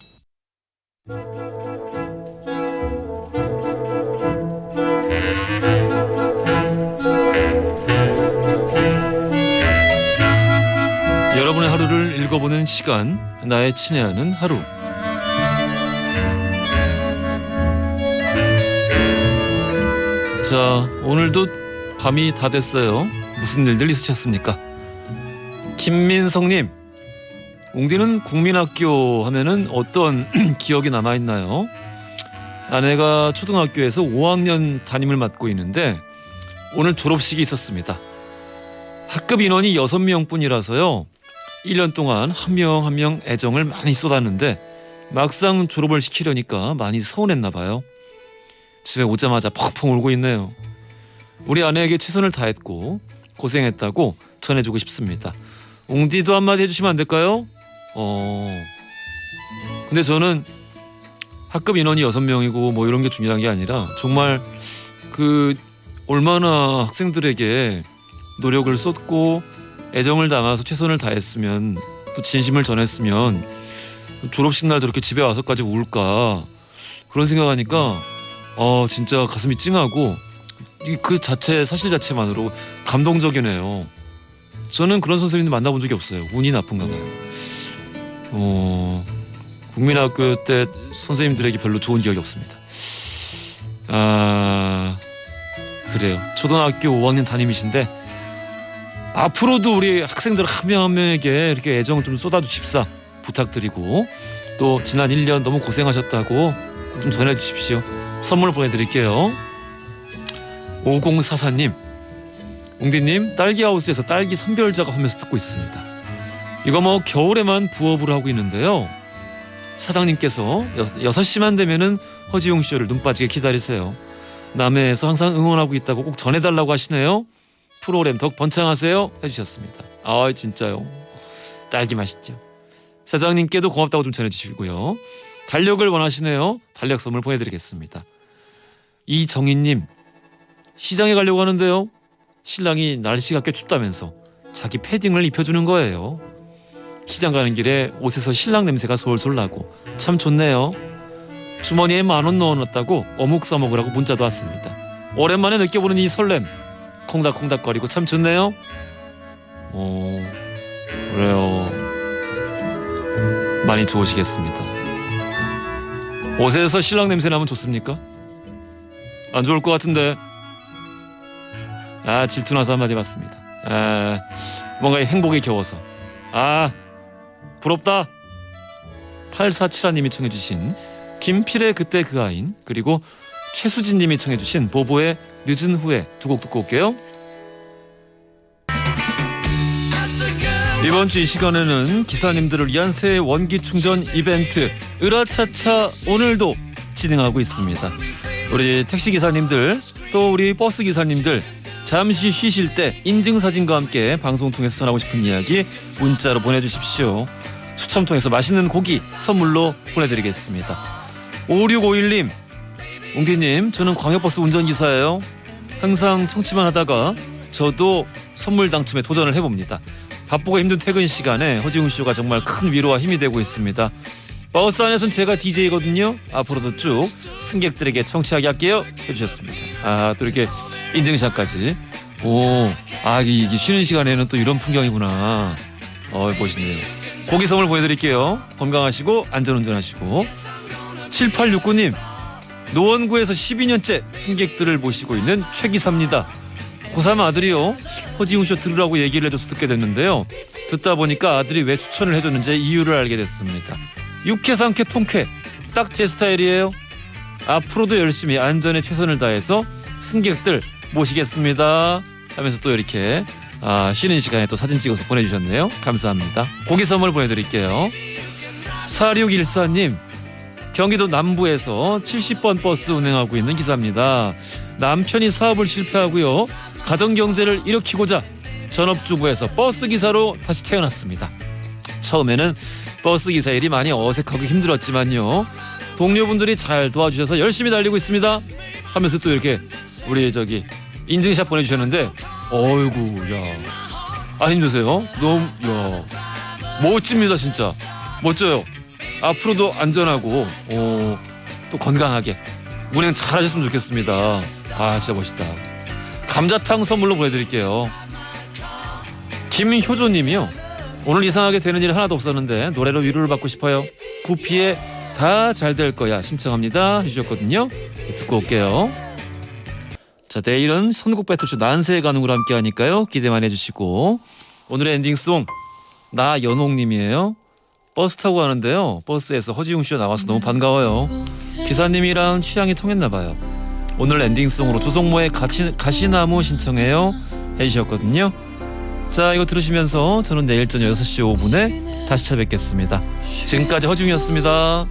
여러분의 하루를 읽어보는 시간, 나의 친애하는 하루. 자, 오늘도 밤이 다 됐어요. 무슨 일들 있으셨습니까? 김민성님, 웅디는 국민학교 하면은 어떤 기억이 남아있나요? 아내가 초등학교에서 5학년 담임을 맡고 있는데 오늘 졸업식이 있었습니다. 학급 인원이 6명뿐이라서요. 1년 동안 한 명 한 명 애정을 많이 쏟았는데 막상 졸업을 시키려니까 많이 서운했나 봐요. 집에 오자마자 펑펑 울고 있네요. 우리 아내에게 최선을 다했고 고생했다고 전해주고 싶습니다. 웅디도 한마디 해주시면 안 될까요? 근데 저는 학급 인원이 6명이고 뭐 이런 게 중요한 게 아니라 정말 얼마나 학생들에게 노력을 쏟고 애정을 담아서 최선을 다했으면 또 진심을 전했으면 졸업식 날 저렇게 집에 와서까지 울까 그런 생각하니까 진짜 가슴이 찡하고 그 사실 자체만으로 감동적이네요. 저는 그런 선생님들 만나본 적이 없어요. 운이 나쁜가 봐요. 국민학교 때 선생님들에게 별로 좋은 기억이 없습니다. 그래요. 초등학교 5학년 담임이신데 앞으로도 우리 학생들 한 명 한 명에게 이렇게 애정을 좀 쏟아주십사 부탁드리고 또 지난 1년 너무 고생하셨다고 좀 전해주십시오. 선물 보내드릴게요. 5044님, 웅디님 딸기하우스에서 딸기 선별 작업하면서 듣고 있습니다. 이거 뭐 겨울에만 부업을 하고 있는데요. 사장님께서 6시만 되면은 허지웅 쇼를 눈 빠지게 기다리세요. 남해에서 항상 응원하고 있다고 꼭 전해달라고 하시네요. 프로그램 덕 번창하세요 해주셨습니다. 진짜요. 딸기 맛있죠. 사장님께도 고맙다고 좀 전해주시고요. 달력을 원하시네요. 달력 선물 보내드리겠습니다. 이정희님, 시장에 가려고 하는데요. 신랑이 날씨가 꽤 춥다면서 자기 패딩을 입혀주는 거예요. 시장 가는 길에 옷에서 신랑 냄새가 솔솔 나고 참 좋네요. 주머니에 10,000원 넣어놨다고 어묵 써먹으라고 문자도 왔습니다. 오랜만에 느껴보는 이 설렘, 콩닥콩닥거리고 참 좋네요. 그래요. 많이 좋으시겠습니다. 옷에서 신랑 냄새 나면 좋습니까? 안 좋을 것 같은데. 질투나서 한마디 해봤습니다. 뭔가 행복에 겨워서. 부럽다. 8471님이 청해주신 김필의 그때 그 아인, 그리고 최수진님이 청해주신 보보의 늦은 후에 두 곡 듣고 올게요. 이번 주 이 시간에는 기사님들을 위한 새 원기 충전 이벤트 으라차차 오늘도 진행하고 있습니다. 우리 택시 기사님들, 또 우리 버스 기사님들, 잠시 쉬실 때 인증사진과 함께 방송 통해서 전하고 싶은 이야기 문자로 보내주십시오. 추첨 통해서 맛있는 고기 선물로 보내드리겠습니다. 5651님, 웅디님, 저는 광역버스 운전기사예요. 항상 청취만 하다가 저도 선물 당첨에 도전을 해봅니다. 바쁘고 힘든 퇴근 시간에 허지웅 쇼가 정말 큰 위로와 힘이 되고 있습니다. 버스 안에선 제가 DJ거든요. 앞으로도 쭉 승객들에게 청취하게 할게요. 해주셨습니다. 또 이렇게 인증샷까지. 이게 쉬는 시간에는 또 이런 풍경이구나. 멋있네요. 고기 선물 보내드릴게요. 건강하시고 안전운전하시고. 7869님, 노원구에서 12년째 승객들을 모시고 있는 최 기사입니다. 고3 아들이요, 허지웅쇼 들으라고 얘기를 해줘서 듣게 됐는데요. 듣다 보니까 아들이 왜 추천을 해줬는지 이유를 알게 됐습니다. 육회 상쾌 통쾌, 딱 제 스타일이에요. 앞으로도 열심히 안전에 최선을 다해서 승객들 모시겠습니다 하면서 또 이렇게 쉬는 시간에 또 사진 찍어서 보내주셨네요. 감사합니다. 고기 선물 보내드릴게요. 4614님, 경기도 남부에서 70번 버스 운행하고 있는 기사입니다. 남편이 사업을 실패하고요, 가정경제를 일으키고자 전업주부에서 버스기사로 다시 태어났습니다. 처음에는 버스기사 일이 많이 어색하고 힘들었지만요, 동료분들이 잘 도와주셔서 열심히 달리고 있습니다 하면서 또 이렇게 우리 인증샷 보내주셨는데, 어이구, 야, 안 힘드세요? 너무, 야, 멋집니다. 진짜 멋져요. 앞으로도 안전하고 또 건강하게 운행 잘 하셨으면 좋겠습니다. 진짜 멋있다. 감자탕 선물로 보내드릴게요. 김효조님이요, 오늘 이상하게 되는 일 하나도 없었는데 노래로 위로를 받고 싶어요. 구피의 다 잘 될 거야 신청합니다 해주셨거든요. 듣고 올게요. 자, 내일은 선곡 배틀쇼 난세의 가능으로 함께 하니까요, 기대 많이 해주시고. 오늘의 엔딩송 나연옥님이에요. 버스 타고 가는데요, 버스에서 허지웅쇼 나와서 너무 반가워요. 기사님이랑 취향이 통했나봐요. 오늘 엔딩송으로 조성모의 가시나무 신청해요 해주셨거든요. 자, 이거 들으시면서 저는 내일 저녁 6시 5분에 다시 찾아뵙겠습니다. 지금까지 허지웅이었습니다.